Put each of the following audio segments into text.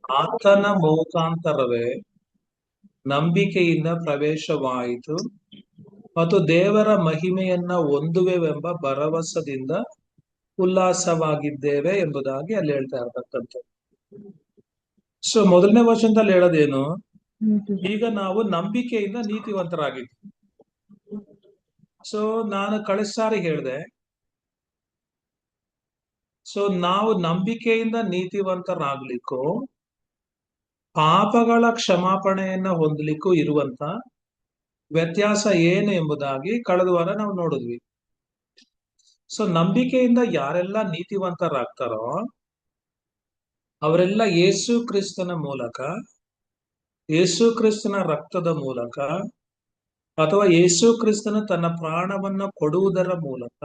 ಆತನ ಮುಖಾಂತರವೇ ನಂಬಿಕೆಯಿಂದ ಪ್ರವೇಶವಾಯಿತು ಮತ್ತು ದೇವರ ಮಹಿಮೆಯನ್ನ ಹೊಂದುವೆವೆಂಬ ಭರವಸದಿಂದ ಉಲ್ಲಾಸವಾಗಿದ್ದೇವೆ ಎಂಬುದಾಗಿ ಅಲ್ಲಿ ಹೇಳ್ತಾ ಇರ್ತಕ್ಕಂಥದ್ದು. ಸೊ ಮೊದಲನೇ ವಚನದಲ್ಲಿ ಹೇಳೋದೇನು? ಈಗ ನಾವು ನಂಬಿಕೆಯಿಂದ ನೀತಿವಂತರಾಗಿದ್ವಿ. ಸೊ ನಾನು ಕಳೆದ ಸಾರಿ ಹೇಳಿದೆ, ಸೊ ನಾವು ನಂಬಿಕೆಯಿಂದ ನೀತಿವಂತರಾಗ್ಲಿಕ್ಕೂ ಪಾಪಗಳ ಕ್ಷಮಾಪಣೆಯನ್ನ ಹೊಂದಲಿಕ್ಕೂ ಇರುವಂತ ವ್ಯತ್ಯಾಸ ಏನು ಎಂಬುದಾಗಿ ಕಳೆದ ವಾರ ನಾವು ನೋಡಿದ್ವಿ. ಸೊ ನಂಬಿಕೆಯಿಂದ ಯಾರೆಲ್ಲ ನೀತಿವಂತರಾಗ್ತಾರೋ ಅವರೆಲ್ಲ ಯೇಸು ಕ್ರಿಸ್ತನ ಮೂಲಕ, ಯೇಸು ಕ್ರಿಸ್ತನ ರಕ್ತದ ಮೂಲಕ, ಅಥವಾ ಯೇಸು ಕ್ರಿಸ್ತನ ತನ್ನ ಪ್ರಾಣವನ್ನ ಕೊಡುವುದರ ಮೂಲಕ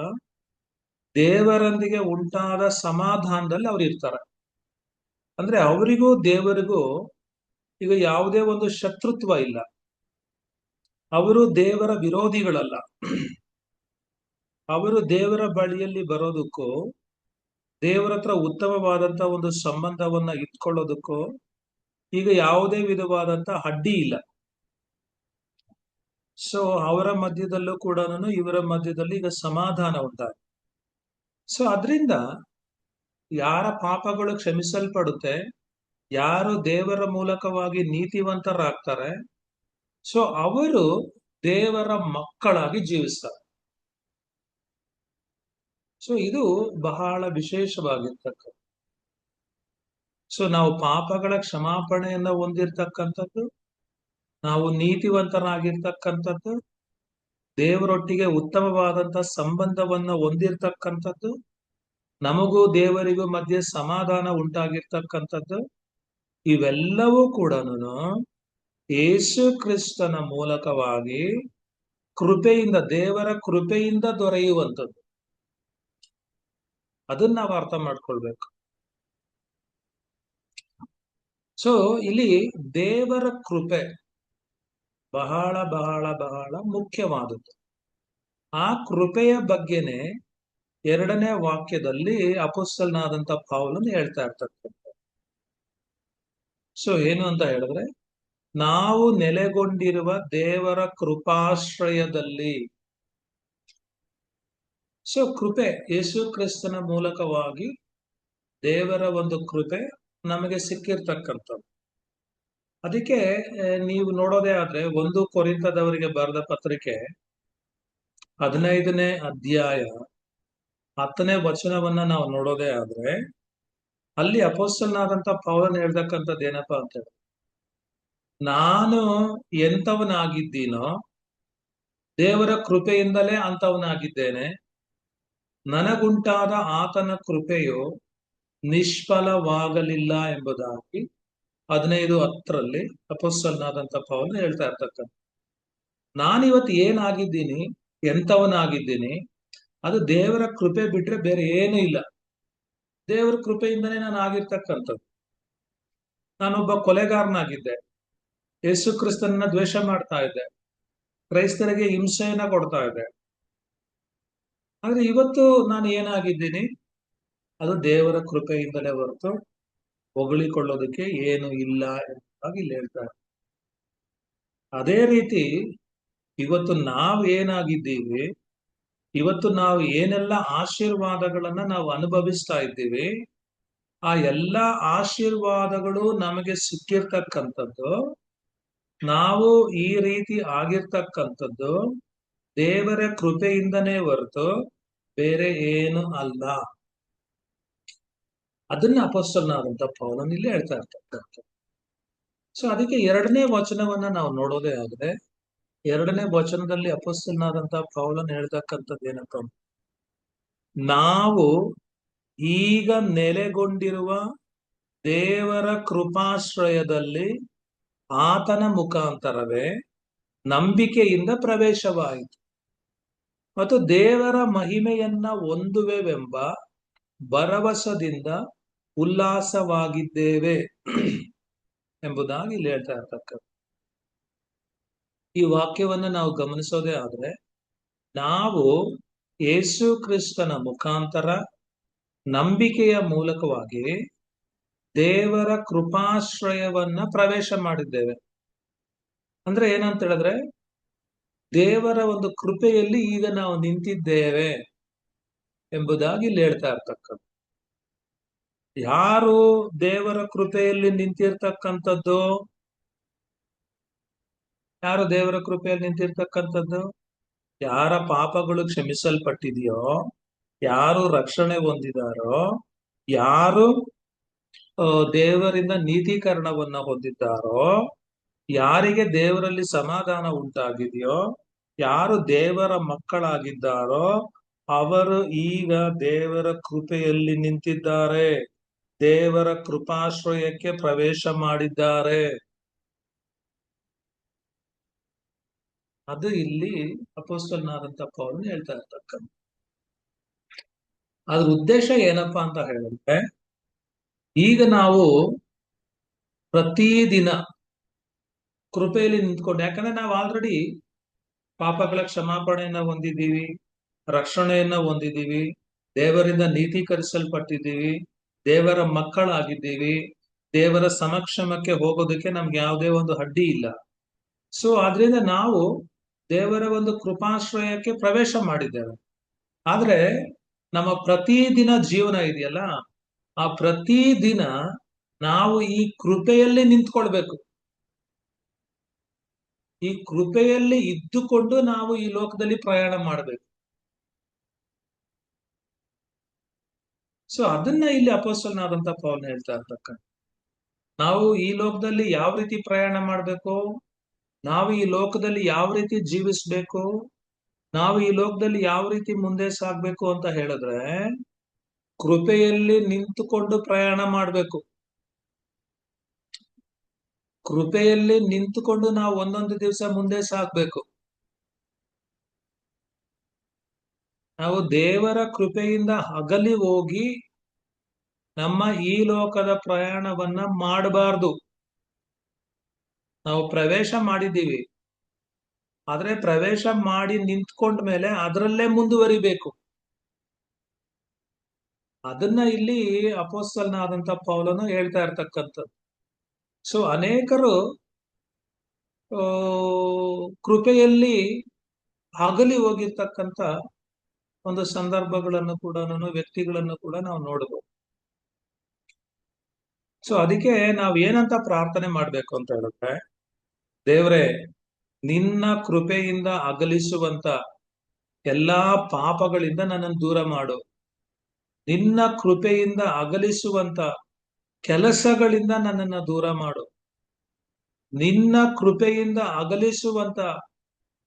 ದೇವರೊಂದಿಗೆ ಉಂಟಾದ ಸಮಾಧಾನದಲ್ಲಿ ಅವ್ರು ಇರ್ತಾರೆ. ಅಂದ್ರೆ ಅವರಿಗೂ ದೇವರಿಗೂ ಈಗ ಯಾವುದೇ ಒಂದು ಶತ್ರುತ್ವ ಇಲ್ಲ. ಅವರು ದೇವರ ವಿರೋಧಿಗಳಲ್ಲ. ಅವರು ದೇವರ ಬಳಿಯಲ್ಲಿ ಬರೋದಕ್ಕೂ ದೇವರ ಹತ್ರ ಉತ್ತಮವಾದಂತ ಒಂದು ಸಂಬಂಧವನ್ನ ಇಟ್ಕೊಳ್ಳೋದಕ್ಕೂ ಈಗ ಯಾವುದೇ ವಿಧವಾದಂತ ಅಡ್ಡಿ ಇಲ್ಲ. ಸೊ ಅವರ ಮಧ್ಯದಲ್ಲೂ ಕೂಡ ಇವರ ಮಧ್ಯದಲ್ಲಿ ಈಗ ಸಮಾಧಾನ ಉಂಟಾಗ, ಸೊ ಅದರಿಂದ ಯಾರ ಪಾಪಗಳು ಕ್ಷಮಿಸಲ್ಪಡುತ್ತೆ, ಯಾರು ದೇವರ ಮೂಲಕವಾಗಿ ನೀತಿವಂತರಾಗ್ತಾರೆ, ಸೊ ಅವರು ದೇವರ ಮಕ್ಕಳಾಗಿ ಜೀವಿಸ್ತಾರೆ. ಸೊ ಇದು ಬಹಳ ವಿಶೇಷವಾಗಿರ್ತಕ್ಕಂಥ. ಸೊ ನಾವು ಪಾಪಗಳ ಕ್ಷಮಾಪಣೆಯನ್ನ ಹೊಂದಿರ್ತಕ್ಕಂಥದ್ದು, ನಾವು ನೀತಿವಂತರಾಗಿರ್ತಕ್ಕಂಥದ್ದು, ದೇವರೊಟ್ಟಿಗೆ ಉತ್ತಮವಾದಂತ ಸಂಬಂಧವನ್ನ ಹೊಂದಿರ್ತಕ್ಕಂಥದ್ದು, ನಮಗೂ ದೇವರಿಗೂ ಮಧ್ಯೆ ಸಮಾಧಾನ ಉಂಟಾಗಿರ್ತಕ್ಕಂಥದ್ದು, ಇವೆಲ್ಲವೂ ಕೂಡ ಯೇಸು ಕ್ರಿಸ್ತನ ಮೂಲಕವಾಗಿ ಕೃಪೆಯಿಂದ, ದೇವರ ಕೃಪೆಯಿಂದ ದೊರೆಯುವಂಥದ್ದು. ಅದನ್ನ ನಾವು ಅರ್ಥ ಮಾಡ್ಕೊಳ್ಬೇಕು. ಸೊ ಇಲ್ಲಿ ದೇವರ ಕೃಪೆ ಬಹಳ ಬಹಳ ಬಹಳ ಮುಖ್ಯವಾದದ್ದು. ಆ ಕೃಪೆಯ ಬಗ್ಗೆನೆ 2ನೇ ವಾಕ್ಯದಲ್ಲಿ ಅಪೊಸ್ತಲನಾದಂತ ಪೌಲನು ಹೇಳ್ತಾ ಇರ್ತಕ್ಕಂಥ. ಸೊ ಏನು ಅಂತ ಹೇಳಿದ್ರೆ, ನಾವು ನೆಲೆಗೊಂಡಿರುವ ದೇವರ ಕೃಪಾಶ್ರಯದಲ್ಲಿ. ಸೊ ಕೃಪೆ ಯೇಸು ಕ್ರಿಸ್ತನ ಮೂಲಕವಾಗಿ ದೇವರ ಒಂದು ಕೃಪೆ ನಮಗೆ ಸಿಕ್ಕಿರ್ತಕ್ಕಂಥದ್ದು. ಅದಕ್ಕೆ ನೀವು ನೋಡೋದೇ ಆದ್ರೆ 1 ಕೊರಿಂಥದವರಿಗೆ ಬರೆದ ಪತ್ರಿಕೆ 15ನೇ ಅಧ್ಯಾಯ 10ನೇ ವಚನವನ್ನ ನಾವು ನೋಡೋದೇ ಆದ್ರೆ, ಅಲ್ಲಿ ಅಪೊಸ್ತಲನಾದಂತ ಪೌಲನು ಹೇಳ್ತಕ್ಕಂಥದ್ದು ಏನಪ್ಪಾ ಅಂತ ಹೇಳಿ, ನಾನು ಎಂಥವನಾಗಿದ್ದೀನೋ ದೇವರ ಕೃಪೆಯಿಂದಲೇ ಅಂಥವನಾಗಿದ್ದೇನೆ, ನನಗುಂಟಾದ ಆತನ ಕೃಪೆಯು ನಿಷ್ಫಲವಾಗಲಿಲ್ಲ ಎಂಬುದಾಗಿ 15:10 ಅಪೊಸ್ತಲನಾದಂತ ಪೌಲನು ಹೇಳ್ತಾ ಇರ್ತಕ್ಕಂಥ. ನಾನಿವತ್ತು ಏನಾಗಿದ್ದೀನಿ, ಎಂಥವನಾಗಿದ್ದೀನಿ, ಅದು ದೇವರ ಕೃಪೆ ಬಿಟ್ರೆ ಬೇರೆ ಏನೂ ಇಲ್ಲ. ದೇವರ ಕೃಪೆಯಿಂದನೇ ನಾನು ಆಗಿರ್ತಕ್ಕಂಥದ್ದು. ನಾನೊಬ್ಬ ಕೊಲೆಗಾರನಾಗಿದ್ದೆ, ಯೇಸು ಕ್ರಿಸ್ತನನ್ನ ದ್ವೇಷ ಮಾಡ್ತಾ ಇದ್ದೆ, ಕ್ರೈಸ್ತರಿಗೆ ಹಿಂಸೆಯನ್ನ ಕೊಡ್ತಾ ಇದ್ದೆ. ಆದ್ರೆ ಇವತ್ತು ನಾನು ಏನಾಗಿದ್ದೀನಿ, ಅದು ದೇವರ ಕೃಪೆಯಿಂದಲೇ ಹೊರತು ಹೊಗಳಿಕೊಳ್ಳೋದಕ್ಕೆ ಏನು ಇಲ್ಲ ಎಂಬುದಾಗಿ ಇಲ್ಲಿ ಹೇಳ್ತಾರೆ. ಅದೇ ರೀತಿ ಇವತ್ತು ನಾವು ಏನಾಗಿದ್ದೀವಿ, ಇವತ್ತು ನಾವು ಏನೆಲ್ಲ ಆಶೀರ್ವಾದಗಳನ್ನ ನಾವು ಅನುಭವಿಸ್ತಾ ಇದ್ದೀವಿ, ಆ ಎಲ್ಲಾ ಆಶೀರ್ವಾದಗಳು ನಮಗೆ ಸಿಕ್ಕಿರ್ತಕ್ಕಂಥದ್ದು, ನಾವು ಈ ರೀತಿ ಆಗಿರ್ತಕ್ಕಂಥದ್ದು ದೇವರ ಕೃಪೆಯಿಂದನೇ ಹೊರತು ಬೇರೆ ಏನು ಅಲ್ಲ. ಅದನ್ನ ಅಪೊಸ್ತಲನಾದಂತ ಪೌಲನು ಇಲ್ಲಿ ಹೇಳ್ತಾ ಇರ್ತಕ್ಕಂಥದ್ದು. ಸೊ ಅದಕ್ಕೆ 2ನೇ ವಚನವನ್ನ ನಾವು ನೋಡೋದೇ ಆದ್ರೆ, 2ನೇ ವಚನದಲ್ಲಿ ಅಪೊಸ್ತಲನಾದಂತ ಪೌಲನು ಹೇಳ್ತಕ್ಕಂಥದ್ದು ಏನಪ್ಪ, ನಾವು ಈಗ ನೆಲೆಗೊಂಡಿರುವ ದೇವರ ಕೃಪಾಶ್ರಯದಲ್ಲಿ ಆತನ ಮುಖಾಂತರವೇ ನಂಬಿಕೆಯಿಂದ ಪ್ರವೇಶವಾಯಿತು ಮತ್ತು ದೇವರ ಮಹಿಮೆಯನ್ನ ಹೊಂದುವೆವೆಂಬ ಭರವಸದಿಂದ ಉಲ್ಲಾಸವಾಗಿದ್ದೇವೆ ಎಂಬುದಾಗಿ ಇಲ್ಲಿ ಹೇಳ್ತಾ ಇರ್ತಕ್ಕಂಥ. ಈ ವಾಕ್ಯವನ್ನ ನಾವು ಗಮನಿಸೋದೇ ಆದ್ರೆ, ನಾವು ಯೇಸು ಕ್ರಿಸ್ತನ ಮುಖಾಂತರ ನಂಬಿಕೆಯ ಮೂಲಕವಾಗಿ ದೇವರ ಕೃಪಾಶ್ರಯವನ್ನ ಪ್ರವೇಶ ಮಾಡಿದ್ದೇವೆ. ಅಂದ್ರೆ ಏನಂತ ಹೇಳಿದ್ರೆ, ದೇವರ ಒಂದು ಕೃಪೆಯಲ್ಲಿ ಈಗ ನಾವು ನಿಂತಿದ್ದೇವೆ ಎಂಬುದಾಗಿ ಇಲ್ಲಿ ಹೇಳ್ತಾ ಇರ್ತಕ್ಕಂಥ. ಯಾರು ದೇವರ ಕೃಪೆಯಲ್ಲಿ ನಿಂತಿರ್ತಕ್ಕಂಥದ್ದು? ಯಾರು ದೇವರ ಕೃಪೆಯಲ್ಲಿ ನಿಂತಿರ್ತಕ್ಕಂಥದ್ದು? ಯಾರ ಪಾಪಗಳು ಕ್ಷಮಿಸಲ್ಪಟ್ಟಿದೆಯೋ, ಯಾರು ರಕ್ಷಣೆ ಹೊಂದಿದಾರೋ, ಯಾರು ದೇವರಿಂದ ನೀತೀಕರಣವನ್ನ ಹೊಂದಿದ್ದಾರೋ, ಯಾರಿಗೆ ದೇವರಲ್ಲಿ ಸಮಾಧಾನ ಉಂಟಾಗಿದೆಯೋ, ಯಾರು ದೇವರ ಮಕ್ಕಳಾಗಿದ್ದಾರೋ, ಅವರು ಈಗ ದೇವರ ಕೃಪೆಯಲ್ಲಿ ನಿಂತಿದ್ದಾರೆ, ದೇವರ ಕೃಪಾಶ್ರಯಕ್ಕೆ ಪ್ರವೇಶ ಮಾಡಿದ್ದಾರೆ. ಅದು ಇಲ್ಲಿ ಅಪೊಸ್ತಲನಾದಂತ ಪೌಲನು ಹೇಳ್ತಾ ಇರ್ತಕ್ಕಂಥ. ಅದ್ರ ಉದ್ದೇಶ ಏನಪ್ಪಾ ಅಂತ ಹೇಳಿದ್ರೆ, ಈಗ ನಾವು ಪ್ರತಿದಿನ ಕೃಪೆಯಲ್ಲಿ ನಿಂತ್ಕೊಂಡು, ಯಾಕಂದ್ರೆ ನಾವು ಆಲ್ರೆಡಿ ಪಾಪಗಳ ಕ್ಷಮಾಪಣೆಯನ್ನ ಹೊಂದಿದ್ದೀವಿ, ರಕ್ಷಣೆಯನ್ನ ಹೊಂದಿದ್ದೀವಿ, ದೇವರಿಂದ ನೀತೀಕರಿಸಲ್ಪಟ್ಟಿದ್ದೀವಿ, ದೇವರ ಮಕ್ಕಳಾಗಿದ್ದೀವಿ, ದೇವರ ಸಮಕ್ಷಮಕ್ಕೆ ಹೋಗೋದಕ್ಕೆ ನಮ್ಗೆ ಯಾವುದೇ ಒಂದು ಅಡ್ಡಿ ಇಲ್ಲ. ಸೊ ಆದ್ರಿಂದ ನಾವು ದೇವರ ಒಂದು ಕೃಪಾಶ್ರಯಕ್ಕೆ ಪ್ರವೇಶ ಮಾಡಿದ್ದೇವೆ. ಆದ್ರೆ ನಮ್ಮ ಪ್ರತಿದಿನ ಜೀವನ ಇದೆಯಲ್ಲ, ಆ ಪ್ರತಿದಿನ ನಾವು ಈ ಕೃಪೆಯಲ್ಲಿ ನಿಂತ್ಕೊಳ್ಬೇಕು. ಈ ಕೃಪೆಯಲ್ಲಿ ಇದ್ದುಕೊಂಡು ನಾವು ಈ ಲೋಕದಲ್ಲಿ ಪ್ರಯಾಣ ಮಾಡಬೇಕು. ಸೊ ಅದನ್ನ ಇಲ್ಲಿ ಅಪೊಸ್ತಲನಾದಂತ ಪೌಲನು ಹೇಳ್ತಾ ಇರ್ತಕ್ಕಂಥ. ನಾವು ಈ ಲೋಕದಲ್ಲಿ ಯಾವ ರೀತಿ ಪ್ರಯಾಣ ಮಾಡಬೇಕು, ನಾವು ಈ ಲೋಕದಲ್ಲಿ ಯಾವ ರೀತಿ ಜೀವಿಸ್ಬೇಕು, ನಾವು ಈ ಲೋಕದಲ್ಲಿ ಯಾವ ರೀತಿ ಮುಂದೆ ಸಾಗ್ಬೇಕು ಅಂತ ಹೇಳಿದ್ರೆ, ಕೃಪೆಯಲ್ಲಿ ನಿಂತುಕೊಂಡು ಪ್ರಯಾಣ ಮಾಡಬೇಕು. ಕೃಪೆಯಲ್ಲಿ ನಿಂತುಕೊಂಡು ನಾವು ಒಂದೊಂದು ದಿವಸ ಮುಂದೆ ಸಾಗ್ಬೇಕು. ನಾವು ದೇವರ ಕೃಪೆಯಿಂದ ಅಗಲಿ ಹೋಗಿ ನಮ್ಮ ಈ ಲೋಕದ ಪ್ರಯಾಣವನ್ನ ಮಾಡಬಾರ್ದು. ನಾವು ಪ್ರವೇಶ ಮಾಡಿದ್ದೀವಿ, ಆದ್ರೆ ಪ್ರವೇಶ ಮಾಡಿ ನಿಂತ್ಕೊಂಡ ಮೇಲೆ ಅದರಲ್ಲೇ ಮುಂದುವರಿಬೇಕು. ಅದನ್ನ ಇಲ್ಲಿ ಅಪೊಸ್ತಲನಾದಂತ ಪೌಲನು ಹೇಳ್ತಾ ಇರ್ತಕ್ಕಂಥದ್ದು. ಸೊ ಅನೇಕರು ಕೃಪೆಯಲ್ಲಿ ಅಗಲಿ ಹೋಗಿರ್ತಕ್ಕಂಥ ಒಂದು ಸಂದರ್ಭಗಳನ್ನು ಕೂಡ, ವ್ಯಕ್ತಿಗಳನ್ನು ಕೂಡ ನಾವು ನೋಡಬಹುದು. ಸೊ ಅದಕ್ಕೆ ನಾವ್ ಏನಂತ ಪ್ರಾರ್ಥನೆ ಮಾಡ್ಬೇಕು ಅಂತ ಹೇಳಿದ್ರೆ, ದೇವರೇ, ನಿನ್ನ ಕೃಪೆಯಿಂದ ಅಗಲಿಸುವಂತ ಎಲ್ಲಾ ಪಾಪಗಳಿಂದ ನನ್ನನ್ನು ದೂರ ಮಾಡು. ನಿನ್ನ ಕೃಪೆಯಿಂದ ಅಗಲಿಸುವಂತ ಕೆಲಸಗಳಿಂದ ನನ್ನನ್ನ ದೂರ ಮಾಡು. ನಿನ್ನ ಕೃಪೆಯಿಂದ ಅಗಲಿಸುವಂತ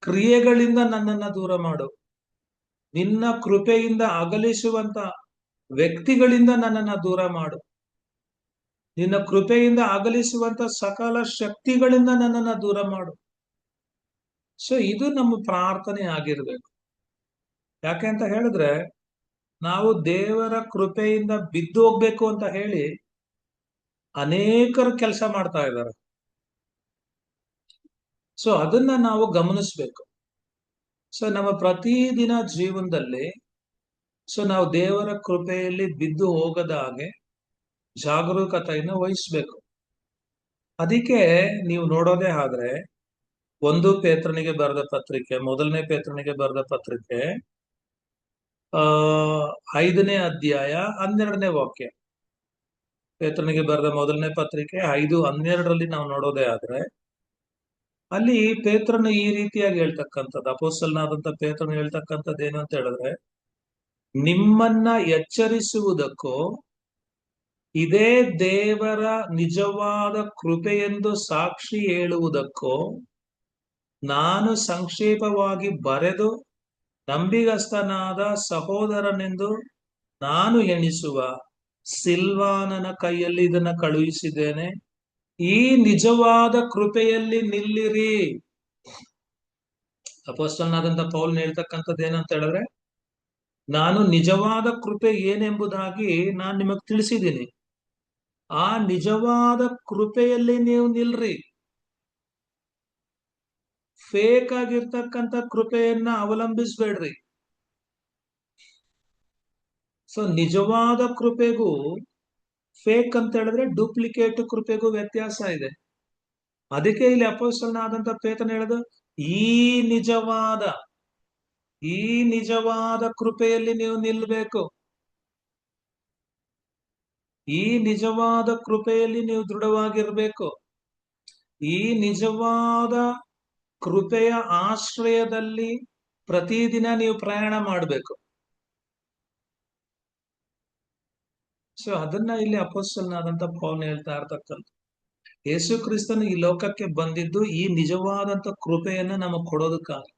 ಕ್ರಿಯೆಗಳಿಂದ ನನ್ನನ್ನ ದೂರ ಮಾಡು. ನಿನ್ನ ಕೃಪೆಯಿಂದ ಅಗಲಿಸುವಂತ ವ್ಯಕ್ತಿಗಳಿಂದ ನನ್ನನ್ನ ದೂರ ಮಾಡು. ನಿನ್ನ ಕೃಪೆಯಿಂದ ಅಗಲಿಸುವಂತ ಸಕಲ ಶಕ್ತಿಗಳಿಂದ ನನ್ನನ್ನ ದೂರ ಮಾಡು. ಸೊ ಇದು ನಮ್ಮ ಪ್ರಾರ್ಥನೆ ಆಗಿರ್ಬೇಕು. ಯಾಕೆ ಅಂತ ಹೇಳಿದ್ರೆ, ನಾವು ದೇವರ ಕೃಪೆಯಿಂದ ಬಿದ್ದು ಹೋಗ್ಬೇಕು ಅಂತ ಹೇಳಿ ಅನೇಕರು ಕೆಲಸ ಮಾಡ್ತಾ ಇದ್ದಾರೆ. ಸೊ ಅದನ್ನ ನಾವು ಗಮನಿಸ್ಬೇಕು. ಸೊ ನಮ್ಮ ಪ್ರತಿದಿನ ಜೀವನದಲ್ಲಿ ನಾವು ದೇವರ ಕೃಪೆಯಲ್ಲಿ ಬಿದ್ದು ಹೋಗದ ಹಾಗೆ ಜಾಗರೂಕತೆಯನ್ನು ವಹಿಸ್ಬೇಕು. ಅದಕ್ಕೆ ನೀವು ನೋಡೋದೇ ಆದ್ರೆ, ಒಂದು ಪೇತ್ರನಿಗೆ ಬರೆದ ಪತ್ರಿಕೆ, ಮೊದಲನೇ ಪೇತ್ರನಿಗೆ ಬರೆದ ಪತ್ರಿಕೆ 5ನೇ ಅಧ್ಯಾಯ 12ನೇ ವಾಕ್ಯ. ಪೇತ್ರನಿಗೆ ಬರೆದ ಮೊದಲನೇ ಪತ್ರಿಕೆ 5:12 ನಾವು ನೋಡೋದೇ ಆದ್ರೆ, ಅಲ್ಲಿ ಪೇತ್ರನು ಈ ರೀತಿಯಾಗಿ ಹೇಳ್ತಕ್ಕಂಥದ್ದು, ಅಪೊಸ್ತಲನಾದಂತ ಪೇತ್ರನು ಹೇಳ್ತಕ್ಕಂಥದ್ದು ಏನು ಅಂತ ಹೇಳಿದ್ರೆ, ನಿಮ್ಮನ್ನ ಎಚ್ಚರಿಸುವುದಕ್ಕೂ ಇದೇ ದೇವರ ನಿಜವಾದ ಕೃಪೆಯೆಂದು ಸಾಕ್ಷಿ ಹೇಳುವುದಕ್ಕೂ ನಾನು ಸಂಕ್ಷೇಪವಾಗಿ ಬರೆದು ನಂಬಿಗಸ್ತನಾದ ಸಹೋದರನೆಂದು ನಾನು ಎಣಿಸುವ ಸಿಲ್ವಾನನ ಕೈಯಲ್ಲಿ ಇದನ್ನ ಕಳುಹಿಸಿದ್ದೇನೆ. ಈ ನಿಜವಾದ ಕೃಪೆಯಲ್ಲಿ ನಿಲ್ಲಿರಿ. ಅಪೊಸ್ತಲನಾದಂತ ಪೌಲನು ಹೇಳ್ತಕ್ಕಂಥದ್ದು ಏನಂತ ಹೇಳಿದ್ರೆ, ನಾನು ನಿಜವಾದ ಕೃಪೆ ಏನೆಂಬುದಾಗಿ ನಾನು ನಿಮಗ್ ತಿಳಿಸಿದ್ದೀನಿ. ಆ ನಿಜವಾದ ಕೃಪೆಯಲ್ಲಿ ನೀವು ನಿಲ್ರಿ. ಫೇಕ್ ಆಗಿರ್ತಕ್ಕಂಥ ಕೃಪೆಯನ್ನ ಅವಲಂಬಿಸ್ಬೇಡ್ರಿ. ಸೊ ನಿಜವಾದ ಕೃಪೆಗೂ ಫೇಕ್ ಅಂತ ಹೇಳಿದ್ರೆ ಡೂಪ್ಲಿಕೇಟ್ ಕೃಪೆಗೂ ವ್ಯತ್ಯಾಸ ಇದೆ. ಅದಕ್ಕೆ ಇಲ್ಲಿ ಅಪೊಸ್ತಲನಾದಂತ ಪೇತ್ರನು ಹೇಳೋದು, ಈ ನಿಜವಾದ ಈ ನಿಜವಾದ ಕೃಪೆಯಲ್ಲಿ ನೀವು ನಿಲ್ಬೇಕು. ಈ ನಿಜವಾದ ಕೃಪೆಯಲ್ಲಿ ನೀವು ದೃಢವಾಗಿರ್ಬೇಕು. ಈ ನಿಜವಾದ ಕೃಪೆಯ ಆಶ್ರಯದಲ್ಲಿ ಪ್ರತಿದಿನ ನೀವು ಪ್ರಯಾಣ ಮಾಡಬೇಕು. ಸೊ ಅದನ್ನ ಇಲ್ಲಿ ಅಪೊಸ್ತಲನಾದಂತ ಪೌಲನು ಹೇಳ್ತಾ ಇರ್ತಕ್ಕಂಥ. ಯೇಸು ಕ್ರಿಸ್ತನು ಈ ಲೋಕಕ್ಕೆ ಬಂದಿದ್ದು ಈ ನಿಜವಾದಂತ ಕೃಪೆಯನ್ನ ನಮಗ್ ಕೊಡೋದಕ್ಕಾಗಿ.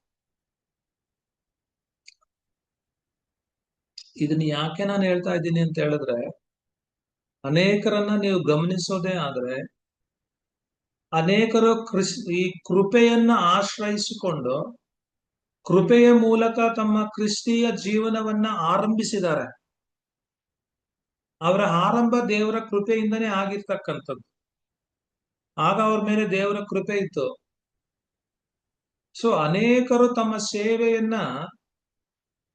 ಇದನ್ನ ಯಾಕೆ ನಾನು ಹೇಳ್ತಾ ಇದ್ದೀನಿ ಅಂತ ಹೇಳಿದ್ರೆ, ಅನೇಕರನ್ನ ನೀವು ಗಮನಿಸೋದೇ ಆದ್ರೆ, ಅನೇಕರು ಈ ಕೃಪೆಯನ್ನ ಆಶ್ರಯಿಸಿಕೊಂಡು ಕೃಪೆಯ ಮೂಲಕ ತಮ್ಮ ಕ್ರಿಸ್ತೀಯ ಜೀವನವನ್ನ ಆರಂಭಿಸಿದ್ದಾರೆ. ಅವರ ಆರಂಭ ದೇವರ ಕೃಪೆಯಿಂದನೇ ಆಗಿರ್ತಕ್ಕಂಥದ್ದು. ಆಗ ಅವ್ರ ಮೇಲೆ ದೇವರ ಕೃಪೆ ಇತ್ತು. ಸೊ ಅನೇಕರು ತಮ್ಮ ಸೇವೆಯನ್ನ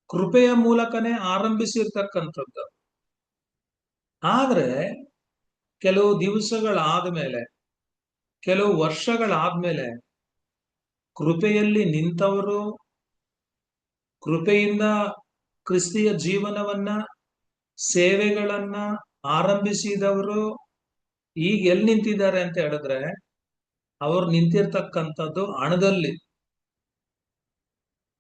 ಕೃಪೆಯ ಮೂಲಕನೇ ಆರಂಭಿಸಿರ್ತಕ್ಕಂಥದ್ದು. ಆದ್ರೆ ಕೆಲವು ದಿವಸಗಳಾದ್ಮೇಲೆ, ಕೆಲವು ವರ್ಷಗಳಾದ್ಮೇಲೆ ಕೃಪೆಯಲ್ಲಿ ನಿಂತವರು, ಕೃಪೆಯಿಂದ ಕ್ರಿಸ್ತಿಯ ಜೀವನವನ್ನ, ಸೇವೆಗಳನ್ನ ಆರಂಭಿಸಿದವರು ಈಗ ಎಲ್ಲಿ ನಿಂತಿದ್ದಾರೆ ಅಂತ ಹೇಳಿದ್ರೆ, ಅವರು ನಿಂತಿರ್ತಕ್ಕಂಥದ್ದು ಹಣದಲ್ಲಿ,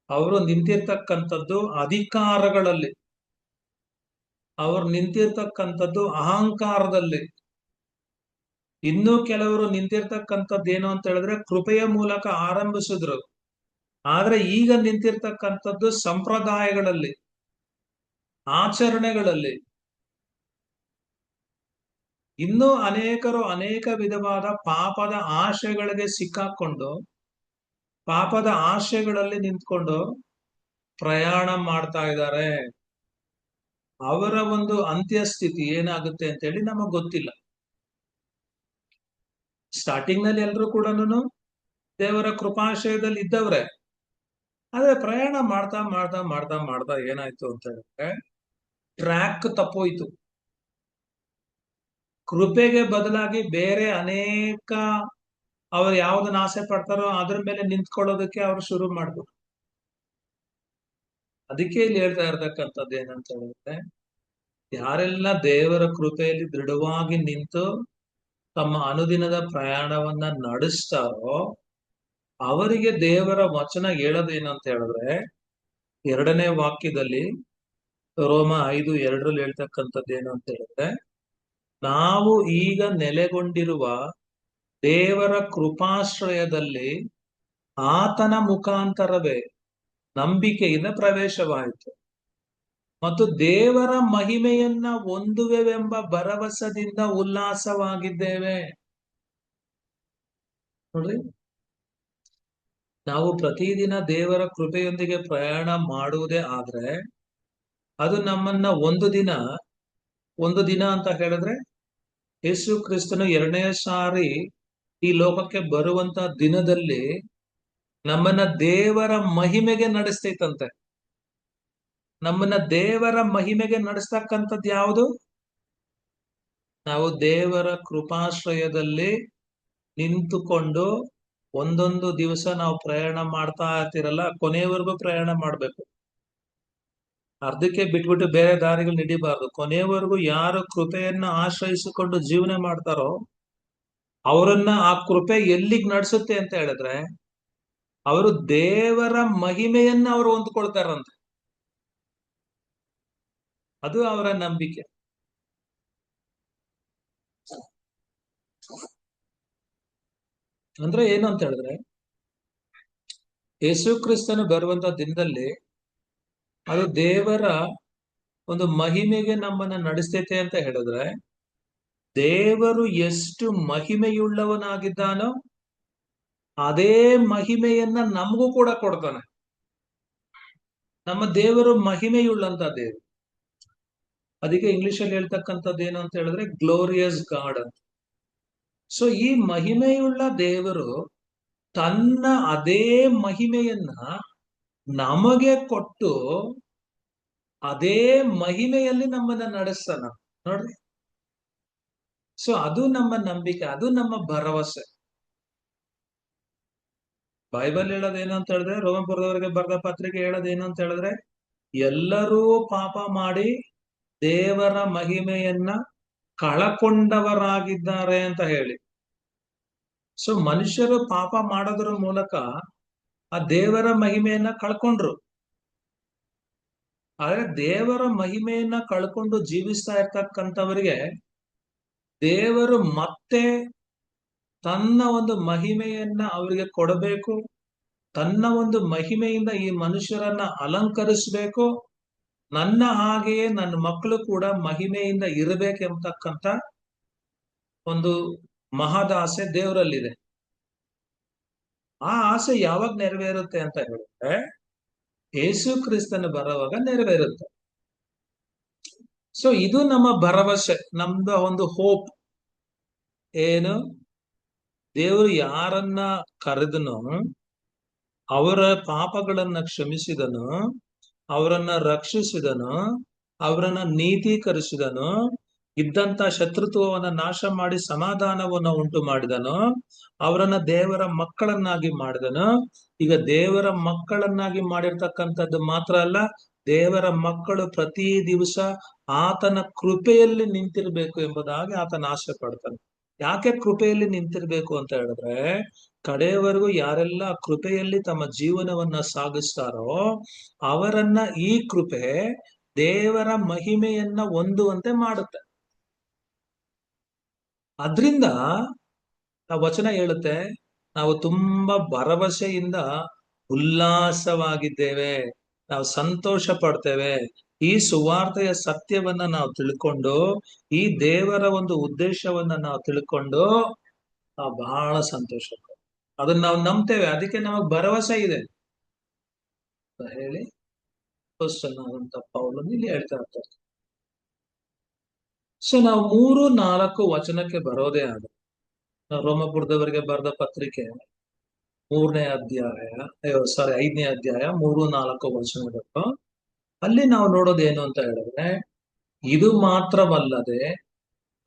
ಅವರು ನಿಂತಿರ್ತಕ್ಕಂಥದ್ದು ಅಧಿಕಾರಗಳಲ್ಲಿ, ಅವರು ನಿಂತಿರ್ತಕ್ಕಂಥದ್ದು ಅಹಂಕಾರದಲ್ಲಿ. ಇನ್ನೂ ಕೆಲವರು ನಿಂತಿರ್ತಕ್ಕಂಥದ್ದು ಏನು ಅಂತ ಹೇಳಿದ್ರೆ, ಕೃಪೆಯ ಮೂಲಕ ಆರಂಭಿಸಿದ್ರು, ಆದ್ರೆ ಈಗ ನಿಂತಿರ್ತಕ್ಕಂಥದ್ದು ಸಂಪ್ರದಾಯಗಳಲ್ಲಿ, ಆಚರಣೆಗಳಲ್ಲಿ. ಇನ್ನೂ ಅನೇಕರು ಅನೇಕ ವಿಧವಾದ ಪಾಪದ ಆಶೆಗಳಿಗೆ ಸಿಕ್ಕಾಕೊಂಡು, ಪಾಪದ ಆಶೆಗಳಲ್ಲಿ ನಿಂತ್ಕೊಂಡು ಪ್ರಯಾಣ ಮಾಡ್ತಾ ಇದ್ದಾರೆ. ಅವರ ಒಂದು ಅಂತ್ಯಸ್ಥಿತಿ ಏನಾಗುತ್ತೆ ಅಂತ ಹೇಳಿ ನಮಗ್ ಗೊತ್ತಿಲ್ಲ. ಸ್ಟಾರ್ಟಿಂಗ್ ನಲ್ಲಿ ಎಲ್ರು ಕೂಡ ದೇವರ ಕೃಪಾಶಯದಲ್ಲಿ ಇದ್ದವ್ರೆ. ಆದ್ರೆ ಪ್ರಯಾಣ ಮಾಡ್ತಾ ಮಾಡ್ತಾ ಮಾಡ್ತಾ ಮಾಡ್ತಾ ಏನಾಯ್ತು ಅಂತ ಹೇಳಿದ್ರೆ, ಟ್ರ್ಯಾಕ್ ತಪ್ಪೋಯ್ತು. ಕೃಪೆಗೆ ಬದಲಾಗಿ ಬೇರೆ ಅನೇಕ ಅವ್ರು ಯಾವ್ದನ್ನ ಆಸೆ ಪಡ್ತಾರೋ ಅದ್ರ ಮೇಲೆ ನಿಂತ್ಕೊಳ್ಳೋದಕ್ಕೆ ಅವ್ರು ಶುರು ಮಾಡ್ಬೋದು. ಅದಕ್ಕೆ ಇಲ್ಲಿ ಹೇಳ್ತಾ ಇರ್ತಕ್ಕಂಥದ್ದು ಏನಂತ ಹೇಳಿದ್ರೆ, ಯಾರೆಲ್ಲ ದೇವರ ಕೃಪೆಯಲ್ಲಿ ದೃಢವಾಗಿ ನಿಂತು ತಮ್ಮ ಅನುದಿನದ ಪ್ರಯಾಣವನ್ನ ನಡೆಸ್ತಾರೋ ಅವರಿಗೆ ದೇವರ ವಚನ ಹೇಳೋದೇನಂತ ಹೇಳಿದ್ರೆ, 2ನೇ ವಾಕ್ಯದಲ್ಲಿ, ರೋಮ 5:2 ಹೇಳ್ತಕ್ಕಂಥದ್ದು ಏನು ಅಂತ ಹೇಳಿದ್ರೆ, ನಾವು ಈಗ ನೆಲೆಗೊಂಡಿರುವ ದೇವರ ಕೃಪಾಶ್ರಯದಲ್ಲಿ ಆತನ ಮುಖಾಂತರವೇ ನಂಬಿಕೆಯಿಂದ ಪ್ರವೇಶವಾಯಿತು ಮತ್ತು ದೇವರ ಮಹಿಮೆಯನ್ನ ಹೊಂದುವೆವೆಂಬ ಭರವಸದಿಂದ ಉಲ್ಲಾಸವಾಗಿದ್ದೇವೆ. ನೋಡ್ರಿ, ನಾವು ಪ್ರತಿದಿನ ದೇವರ ಕೃಪೆಯೊಂದಿಗೆ ಪ್ರಯಾಣ ಮಾಡುವುದೇ ಆದ್ರೆ ಅದು ನಮ್ಮನ್ನ ಒಂದು ದಿನ ಅಂತ ಹೇಳಿದ್ರೆ, ಯೇಸು ಕ್ರಿಸ್ತನು 2ನೇ ಸಾರಿ ಈ ಲೋಕಕ್ಕೆ ಬರುವಂತ ದಿನದಲ್ಲಿ ನಮ್ಮನ್ನ ದೇವರ ಮಹಿಮೆಗೆ ನಡೆಸ್ತೈತಂತೆ. ನಮ್ಮನ್ನ ದೇವರ ಮಹಿಮೆಗೆ ನಡೆಸ್ತಕ್ಕಂಥದ್ದು ಯಾವುದು? ನಾವು ದೇವರ ಕೃಪಾಶ್ರಯದಲ್ಲಿ ನಿಂತುಕೊಂಡು ಒಂದೊಂದು ದಿವಸ ನಾವು ಪ್ರಯಾಣ ಮಾಡ್ತಾ ಇರ್ತಿರಲ್ಲ, ಕೊನೆಯವರೆಗೂ ಪ್ರಯಾಣ ಮಾಡ್ಬೇಕು. ಅರ್ಧಕ್ಕೆ ಬಿಟ್ಬಿಟ್ಟು ಬೇರೆ ದಾರಿಗಳು ಹಿಡಿಬಾರ್ದು. ಕೊನೆಯವರೆಗೂ ಯಾರು ಕೃಪೆಯನ್ನ ಆಶ್ರಯಿಸಿಕೊಂಡು ಜೀವನ ಮಾಡ್ತಾರೋ ಅವರನ್ನ ಆ ಕೃಪೆ ಎಲ್ಲಿಗೆ ನಡೆಸುತ್ತೆ ಅಂತ ಹೇಳಿದ್ರೆ, ಅವರು ದೇವರ ಮಹಿಮೆಯನ್ನ ಅವರು ಹೊಂದ್ಕೊಳ್ತಾರಂತೆ. ಅದು ಅವರ ನಂಬಿಕೆ. ಅಂದ್ರೆ ಏನು ಅಂತ ಹೇಳಿದ್ರೆ, ಯೇಸು ಕ್ರಿಸ್ತನು ಬರುವಂತ ದಿನದಲ್ಲಿ ಅದು ದೇವರ ಒಂದು ಮಹಿಮೆಗೆ ನಮ್ಮನ್ನ ನಡೆಸ್ತೈತೆ ಅಂತ ಹೇಳಿದ್ರೆ, ದೇವರು ಎಷ್ಟು ಮಹಿಮೆಯುಳ್ಳವನಾಗಿದ್ದಾನೋ ಅದೇ ಮಹಿಮೆಯನ್ನ ನಮಗೂ ಕೂಡ ಕೊಡ್ತಾನೆ. ನಮ್ಮ ದೇವರು ಮಹಿಮೆಯುಳ್ಳಂತ ದೇವರು. ಅದಕ್ಕೆ ಇಂಗ್ಲಿಷಲ್ಲಿ ಹೇಳ್ತಕ್ಕಂಥದ್ದು ಏನು ಅಂತ ಹೇಳಿದ್ರೆ, ಗ್ಲೋರಿಯಸ್ ಗಾಡ್ ಅಂತ. ಸೊ ಈ ಮಹಿಮೆಯುಳ್ಳ ದೇವರು ತನ್ನ ಅದೇ ಮಹಿಮೆಯನ್ನ ನಮಗೆ ಕೊಟ್ಟು ಅದೇ ಮಹಿಮೆಯಲ್ಲಿ ನಮ್ಮನ್ನ ನಡೆಸ್ತಾನ. ನೋಡ್ರಿ, ಸೊ ಅದು ನಮ್ಮ ನಂಬಿಕೆ, ಅದು ನಮ್ಮ ಭರವಸೆ. ಬೈಬಲ್ ಹೇಳೋದೇನು ಅಂತ ಹೇಳಿದ್ರೆ, ರೋಮಪುರದವರಿಗೆ ಬರೆದ ಪತ್ರಿಕೆ ಹೇಳೋದೇನು ಅಂತ ಹೇಳಿದ್ರೆ, ಎಲ್ಲರೂ ಪಾಪ ಮಾಡಿ ದೇವರ ಮಹಿಮೆಯನ್ನ ಕಳಕೊಂಡವರಾಗಿದ್ದಾರೆ ಅಂತ ಹೇಳಿ. ಸೊ ಮನುಷ್ಯರು ಪಾಪ ಮಾಡೋದ್ರ ಮೂಲಕ ಆ ದೇವರ ಮಹಿಮೆಯನ್ನ ಕಳ್ಕೊಂಡ್ರು. ಆದ್ರೆ ದೇವರ ಮಹಿಮೆಯನ್ನ ಕಳ್ಕೊಂಡು ಜೀವಿಸ್ತಾ ಇರ್ತಕ್ಕಂಥವರಿಗೆ ದೇವರು ಮತ್ತೆ ತನ್ನ ಒಂದು ಮಹಿಮೆಯನ್ನ ಅವರಿಗೆ ಕೊಡಬೇಕು, ತನ್ನ ಒಂದು ಮಹಿಮೆಯಿಂದ ಈ ಮನುಷ್ಯರನ್ನ ಅಲಂಕರಿಸಬೇಕು, ನನ್ನ ಹಾಗೆಯೇ ನನ್ನ ಮಕ್ಕಳು ಕೂಡ ಮಹಿಮೆಯಿಂದ ಇರಬೇಕೆಂಬತಕ್ಕಂತ ಒಂದು ಮಹದಾಸೆ ದೇವರಲ್ಲಿದೆ. ಆ ಆಸೆ ಯಾವಾಗ ನೆರವೇರುತ್ತೆ ಅಂತ ಹೇಳಿದ್ರೆ, ಯೇಸು ಕ್ರಿಸ್ತನ ಬರುವಾಗ ನೆರವೇರುತ್ತೆ. ಸೊ ಇದು ನಮ್ಮ ಭರವಸೆ, ನಮ್ದು ಒಂದು ಹೋಪ್. ಏನು? ದೇವರು ಯಾರನ್ನ ಕರೆದನು, ಅವರ ಪಾಪಗಳನ್ನ ಕ್ಷಮಿಸಿದನು, ಅವರನ್ನ ರಕ್ಷಿಸಿದನು, ಅವರನ್ನ ನೀತೀಕರಿಸಿದನು, ಇದ್ದಂತ ಶತ್ರುತ್ವವನ್ನ ನಾಶ ಮಾಡಿ ಸಮಾಧಾನವನ್ನ ಉಂಟು ಮಾಡಿದನು, ಅವರನ್ನ ದೇವರ ಮಕ್ಕಳನ್ನಾಗಿ ಮಾಡಿದನು. ಈಗ ದೇವರ ಮಕ್ಕಳನ್ನಾಗಿ ಮಾಡಿರ್ತಕ್ಕಂಥದ್ದು ಮಾತ್ರ ಅಲ್ಲ, ದೇವರ ಮಕ್ಕಳು ಪ್ರತಿ ದಿವಸ ಆತನ ಕೃಪೆಯಲ್ಲಿ ನಿಂತಿರ್ಬೇಕು ಎಂಬುದಾಗಿ ಆತನ ಆಸೆ ಪಡ್ತಾನೆ. ಯಾಕೆ ಕೃಪೆಯಲ್ಲಿ ನಿಂತಿರ್ಬೇಕು ಅಂತ ಹೇಳಿದ್ರೆ, ಕಡೆಯವರೆಗೂ ಯಾರೆಲ್ಲ ಕೃಪೆಯಲ್ಲಿ ತಮ್ಮ ಜೀವನವನ್ನ ಸಾಗಿಸ್ತಾರೋ ಅವರನ್ನ ಈ ಕೃಪೆ ದೇವರ ಮಹಿಮೆಯನ್ನ ಹೊಂದುವಂತೆ ಮಾಡುತ್ತೆ. ಅದ್ರಿಂದ ವಚನ ಹೇಳುತ್ತೆ, ನಾವು ತುಂಬಾ ಭರವಸೆಯಿಂದ ಉಲ್ಲಾಸವಾಗಿದ್ದೇವೆ, ನಾವು ಸಂತೋಷ ಪಡ್ತೇವೆ. ಈ ಸುವಾರ್ತೆಯ ಸತ್ಯವನ್ನ ನಾವು ತಿಳ್ಕೊಂಡು, ಈ ದೇವರ ಒಂದು ಉದ್ದೇಶವನ್ನ ನಾವು ತಿಳ್ಕೊಂಡು ನಾವು ಬಹಳ ಸಂತೋಷ ಪಡ್ತೇವೆ. ಅದನ್ನ ನಾವು ನಂಬ್ತೇವೆ, ಅದಕ್ಕೆ ನಮಗ್ ಭರವಸೆ ಇದೆ ಅಂತ ಹೇಳಿ ಅಪೊಸ್ತಲನಾದಂತ ಪೌಲನು ಇಲ್ಲಿ ಹೇಳ್ತಾ ಇರ್ತಾರೆ. ಸೊ ನಾವು 3-4 ವಚನಕ್ಕೆ ಬರೋದೇ ಆದ, ರೋಮಪುರದವರಿಗೆ ಬರೆದ ಪತ್ರಿಕೆ 3ನೇ ಅಧ್ಯಾಯ, 5ನೇ ಅಧ್ಯಾಯ 3-4 ವಚನಗಳು. ಅಲ್ಲಿ ನಾವು ನೋಡೋದೇನು ಅಂತ ಹೇಳಿದ್ರೆ, ಇದು ಮಾತ್ರವಲ್ಲದೆ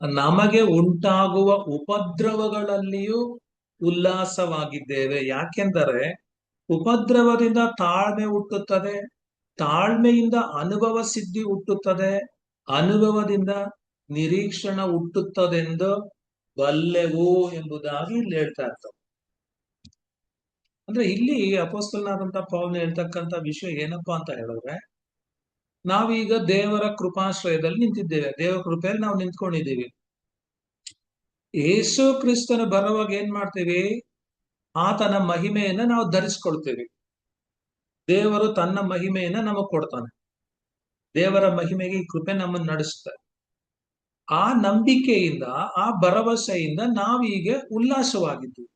ನಮಗೆ ಉಂಟಾಗುವ ಉಪದ್ರವಗಳಲ್ಲಿಯೂ ಉಲ್ಲಾಸವಾಗಿದ್ದೇವೆ. ಯಾಕೆಂದರೆ ಉಪದ್ರವದಿಂದ ತಾಳ್ಮೆ ಹುಟ್ಟುತ್ತದೆ, ತಾಳ್ಮೆಯಿಂದ ಅನುಭವ ಸಿದ್ಧಿ ಹುಟ್ಟುತ್ತದೆ, ಅನುಭವದಿಂದ ನಿರೀಕ್ಷಣ ಹುಟ್ಟುತ್ತದೆಂದು ಬಲ್ಲೆವು ಎಂಬುದಾಗಿ ಇಲ್ಲಿ ಹೇಳ್ತಾ ಇರ್ತಾರೆ. ಅಂದ್ರೆ ಇಲ್ಲಿ ಅಪೊಸ್ತಲನಾದಂತ ಪೌಲನು ಹೇಳ್ತಕ್ಕಂಥ ವಿಷಯ ಏನಪ್ಪಾ ಅಂತ ಹೇಳಿದ್ರೆ, ನಾವೀಗ ದೇವರ ಕೃಪಾಶ್ರಯದಲ್ಲಿ ನಿಂತಿದ್ದೇವೆ, ದೇವರ ಕೃಪೆಯಲ್ಲಿ ನಾವು ನಿಂತ್ಕೊಂಡಿದ್ದೀವಿ. ಯೇಸು ಕ್ರಿಸ್ತನ ಬರುವಾಗ ಏನ್ ಮಾಡ್ತೀವಿ? ಆತನ ಮಹಿಮೆಯನ್ನ ನಾವು ಧರಿಸ್ಕೊಳ್ತೇವೆ. ದೇವರು ತನ್ನ ಮಹಿಮೆಯನ್ನ ನಮಗ್ ಕೊಡ್ತಾನೆ, ದೇವರ ಮಹಿಮೆಗೆ ಈ ಕೃಪೆ ನಮ್ಮನ್ನು ನಡೆಸುತ್ತೆ. ಆ ನಂಬಿಕೆಯಿಂದ, ಆ ಭರವಸೆಯಿಂದ ನಾವೀಗ ಉಲ್ಲಾಸವಾಗಿದ್ದೀವಿ.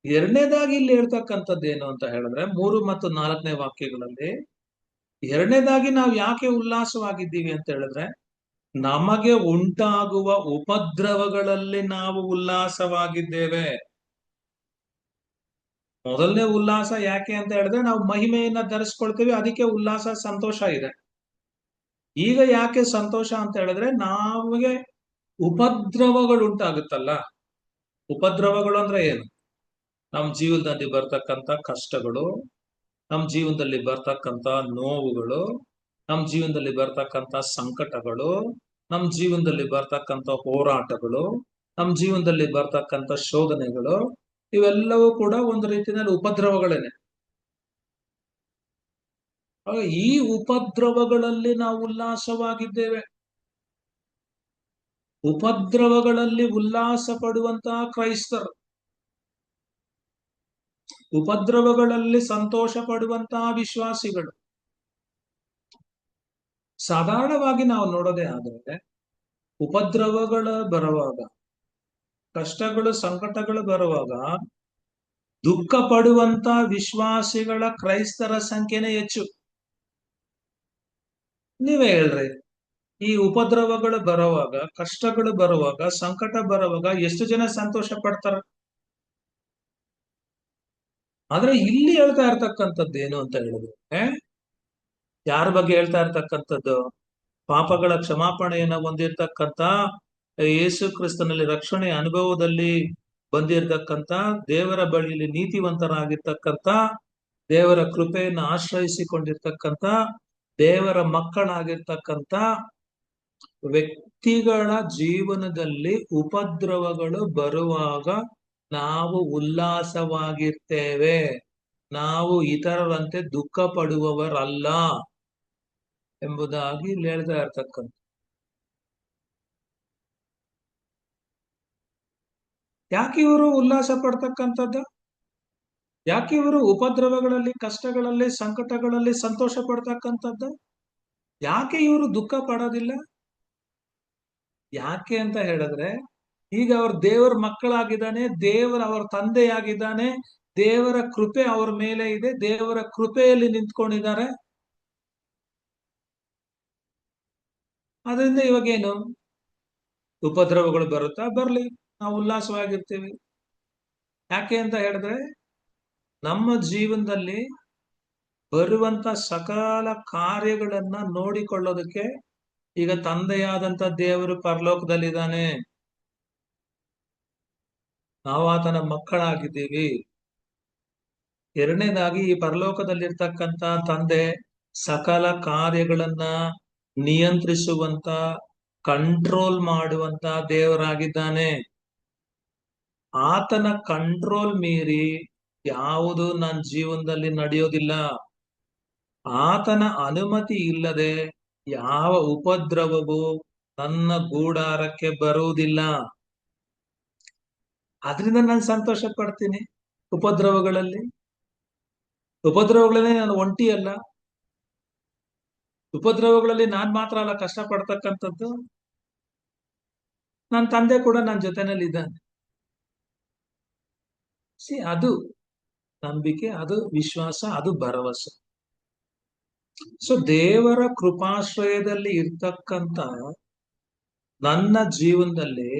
ಎರಡನೇದಾಗಿ ಇಲ್ಲಿ ಹೇಳ್ತಕ್ಕಂಥದ್ದು ಏನು ಅಂತ ಹೇಳಿದ್ರೆ, 3 ಮತ್ತು 4ನೇ ವಾಕ್ಯಗಳಲ್ಲಿ ಎರಡನೇದಾಗಿ ನಾವು ಯಾಕೆ ಉಲ್ಲಾಸವಾಗಿದ್ದೀವಿ ಅಂತ ಹೇಳಿದ್ರೆ, ನಮಗೆ ಉಂಟಾಗುವ ಉಪದ್ರವಗಳಲ್ಲಿ ನಾವು ಉಲ್ಲಾಸವಾಗಿದ್ದೇವೆ. ಮೊದಲನೇ ಉಲ್ಲಾಸ ಯಾಕೆ ಅಂತ ಹೇಳಿದ್ರೆ, ನಾವು ಮಹಿಮೆಯನ್ನ ಧರಿಸ್ಕೊಳ್ತೀವಿ, ಅದಕ್ಕೆ ಉಲ್ಲಾಸ, ಸಂತೋಷ ಇದೆ. ಈಗ ಯಾಕೆ ಸಂತೋಷ ಅಂತ ಹೇಳಿದ್ರೆ, ನಮಗೆ ಉಪದ್ರವಗಳು ಉಂಟಾಗುತ್ತಲ್ಲ. ಉಪದ್ರವಗಳು ಅಂದ್ರೆ ಏನು? ನಮ್ಮ ಜೀವನದಲ್ಲಿ ಬರ್ತಕ್ಕಂಥ ಕಷ್ಟಗಳು, ನಮ್ಮ ಜೀವನದಲ್ಲಿ ಬರ್ತಕ್ಕಂಥ ನೋವುಗಳು, ನಮ್ಮ ಜೀವನದಲ್ಲಿ ಬರ್ತಕ್ಕಂಥ ಸಂಕಟಗಳು, ನಮ್ಮ ಜೀವನದಲ್ಲಿ ಬರ್ತಕ್ಕಂಥ ಹೋರಾಟಗಳು, ನಮ್ಮ ಜೀವನದಲ್ಲಿ ಬರ್ತಕ್ಕಂಥ ಶೋಧನೆಗಳು, ಇವೆಲ್ಲವೂ ಕೂಡ ಒಂದು ರೀತಿಯಲ್ಲಿ ಉಪದ್ರವಗಳೇನೆ. ಈ ಉಪದ್ರವಗಳಲ್ಲಿ ನಾವು ಉಲ್ಲಾಸವಾಗಿದ್ದೇವೆ. ಉಪದ್ರವಗಳಲ್ಲಿ ಉಲ್ಲಾಸ ಪಡುವಂತಹ ಕ್ರೈಸ್ತರು, ಉಪದ್ರವಗಳಲ್ಲಿ ಸಂತೋಷ ಪಡುವಂತಹ ವಿಶ್ವಾಸಿಗಳು. ಸಾಧಾರಣವಾಗಿ ನಾವು ನೋಡೋದೇ ಆದ್ರೆ, ಉಪದ್ರವಗಳು ಬರುವಾಗ, ಕಷ್ಟಗಳು ಸಂಕಟಗಳು ಬರುವಾಗ ದುಃಖ ಪಡುವಂತ ವಿಶ್ವಾಸಿಗಳ, ಕ್ರೈಸ್ತರ ಸಂಖ್ಯೆನೇ ಹೆಚ್ಚು. ನೀವೇ ಹೇಳ್ರಿ, ಈ ಉಪದ್ರವಗಳು ಬರುವಾಗ, ಕಷ್ಟಗಳು ಬರುವಾಗ, ಸಂಕಟ ಬರುವಾಗ ಎಷ್ಟು ಜನ ಸಂತೋಷ ಪಡ್ತಾರ? ಆದ್ರೆ ಇಲ್ಲಿ ಹೇಳ್ತಾ ಇರ್ತಕ್ಕಂಥದ್ದು ಏನು ಅಂತ ಹೇಳಿದ್ರೆ, ಯಾರ ಬಗ್ಗೆ ಹೇಳ್ತಾ ಇರ್ತಕ್ಕಂಥದ್ದು? ಪಾಪಗಳ ಕ್ಷಮಾಪಣೆಯನ್ನ ಹೊಂದಿರ್ತಕ್ಕಂಥ ಯೇಸು ಕ್ರಿಸ್ತನಲ್ಲಿ ರಕ್ಷಣೆ ಅನುಭವದಲ್ಲಿ ಬಂದಿರತಕ್ಕಂತ, ದೇವರ ಬಳಿಯಲ್ಲಿ ನೀತಿವಂತರಾಗಿರ್ತಕ್ಕಂತ, ದೇವರ ಕೃಪೆಯನ್ನು ಆಶ್ರಯಿಸಿಕೊಂಡಿರ್ತಕ್ಕಂತ, ದೇವರ ಮಕ್ಕಳಾಗಿರ್ತಕ್ಕಂತ ವ್ಯಕ್ತಿಗಳ ಜೀವನದಲ್ಲಿ ಉಪದ್ರವಗಳು ಬರುವಾಗ ನಾವು ಉಲ್ಲಾಸವಾಗಿರ್ತೇವೆ. ನಾವು ಇತರರಂತೆ ದುಃಖ ಪಡುವವರಲ್ಲ ಎಂಬುದಾಗಿ ಇಲ್ಲಿ ಹೇಳ್ತಾ ಇರ್ತಕ್ಕಂಥ. ಯಾಕೆ ಇವರು ಉಲ್ಲಾಸ ಪಡ್ತಕ್ಕಂಥದ್ದು? ಯಾಕೆ ಇವರು ಉಪದ್ರವಗಳಲ್ಲಿ, ಕಷ್ಟಗಳಲ್ಲಿ, ಸಂಕಟಗಳಲ್ಲಿ ಸಂತೋಷ ಪಡ್ತಕ್ಕಂಥದ್ದು? ಯಾಕೆ ಇವರು ದುಃಖ ಪಡೋದಿಲ್ಲ? ಯಾಕೆ ಅಂತ ಹೇಳಿದ್ರೆ, ಈಗ ಅವ್ರ ದೇವರ ಮಕ್ಕಳಾಗಿದ್ದಾನೆ, ಅವರ ತಂದೆಯಾಗಿದ್ದಾನೆ, ದೇವರ ಕೃಪೆ ಅವ್ರ ಮೇಲೆ ಇದೆ, ದೇವರ ಕೃಪೆಯಲ್ಲಿ ನಿಂತ್ಕೊಂಡಿದ್ದಾರೆ. ಅದರಿಂದ ಇವಾಗೇನು ಉಪದ್ರವಗಳು ಬರುತ್ತಾ ಬರ್ಲಿ, ನಾವು ಉಲ್ಲಾಸವಾಗಿರ್ತೀವಿ. ಯಾಕೆ ಅಂತ ಹೇಳಿದ್ರೆ, ನಮ್ಮ ಜೀವನದಲ್ಲಿ ಬರುವಂತ ಸಕಲ ಕಾರ್ಯಗಳನ್ನ ನೋಡಿಕೊಳ್ಳೋದಕ್ಕೆ ಈಗ ತಂದೆಯಾದಂತ ದೇವರು ಪರಲೋಕದಲ್ಲಿದ್ದಾನೆ. ನಾವು ಆತನ ಮಕ್ಕಳಾಗಿದ್ದೀವಿ. ಎರಡನೇದಾಗಿ, ಈ ಪರಲೋಕದಲ್ಲಿರ್ತಕ್ಕಂತ ತಂದೆ ಸಕಲ ಕಾರ್ಯಗಳನ್ನ ನಿಯಂತ್ರಿಸುವಂತ, ಕಂಟ್ರೋಲ್ ಮಾಡುವಂತ ದೇವರಾಗಿದ್ದಾನೆ. ಆತನ ಕಂಟ್ರೋಲ್ ಮೀರಿ ಯಾವುದು ನನ್ನ ಜೀವನದಲ್ಲಿ ನಡೆಯೋದಿಲ್ಲ. ಆತನ ಅನುಮತಿ ಇಲ್ಲದೆ ಯಾವ ಉಪದ್ರವವು ನನ್ನ ಗೂಡಾರಕ್ಕೆ ಬರುವುದಿಲ್ಲ. ಆದ್ರಿಂದ ನಾನು ಸಂತೋಷ ಪಡ್ತೀನಿ. ಉಪದ್ರವಗಳಲ್ಲಿ ನಾನು ಒಂಟಿ ಅಲ್ಲ. ಉಪದ್ರವಗಳಲ್ಲಿ ನಾನ್ ಮಾತ್ರ ಅಲ್ಲ ಕಷ್ಟ ಪಡ್ತಕ್ಕಂಥದ್ದು, ನನ್ನ ತಂದೆ ಕೂಡ ನನ್ನ ಜೊತೆನಲ್ಲಿ ಇದ್ದಾನೆ. ಅದು ನಂಬಿಕೆ, ಅದು ವಿಶ್ವಾಸ, ಅದು ಭರವಸೆ. ಸೊ ದೇವರ ಕೃಪಾಶ್ರಯದಲ್ಲಿ ಇರ್ತಕ್ಕಂಥ ನನ್ನ ಜೀವನದಲ್ಲಿ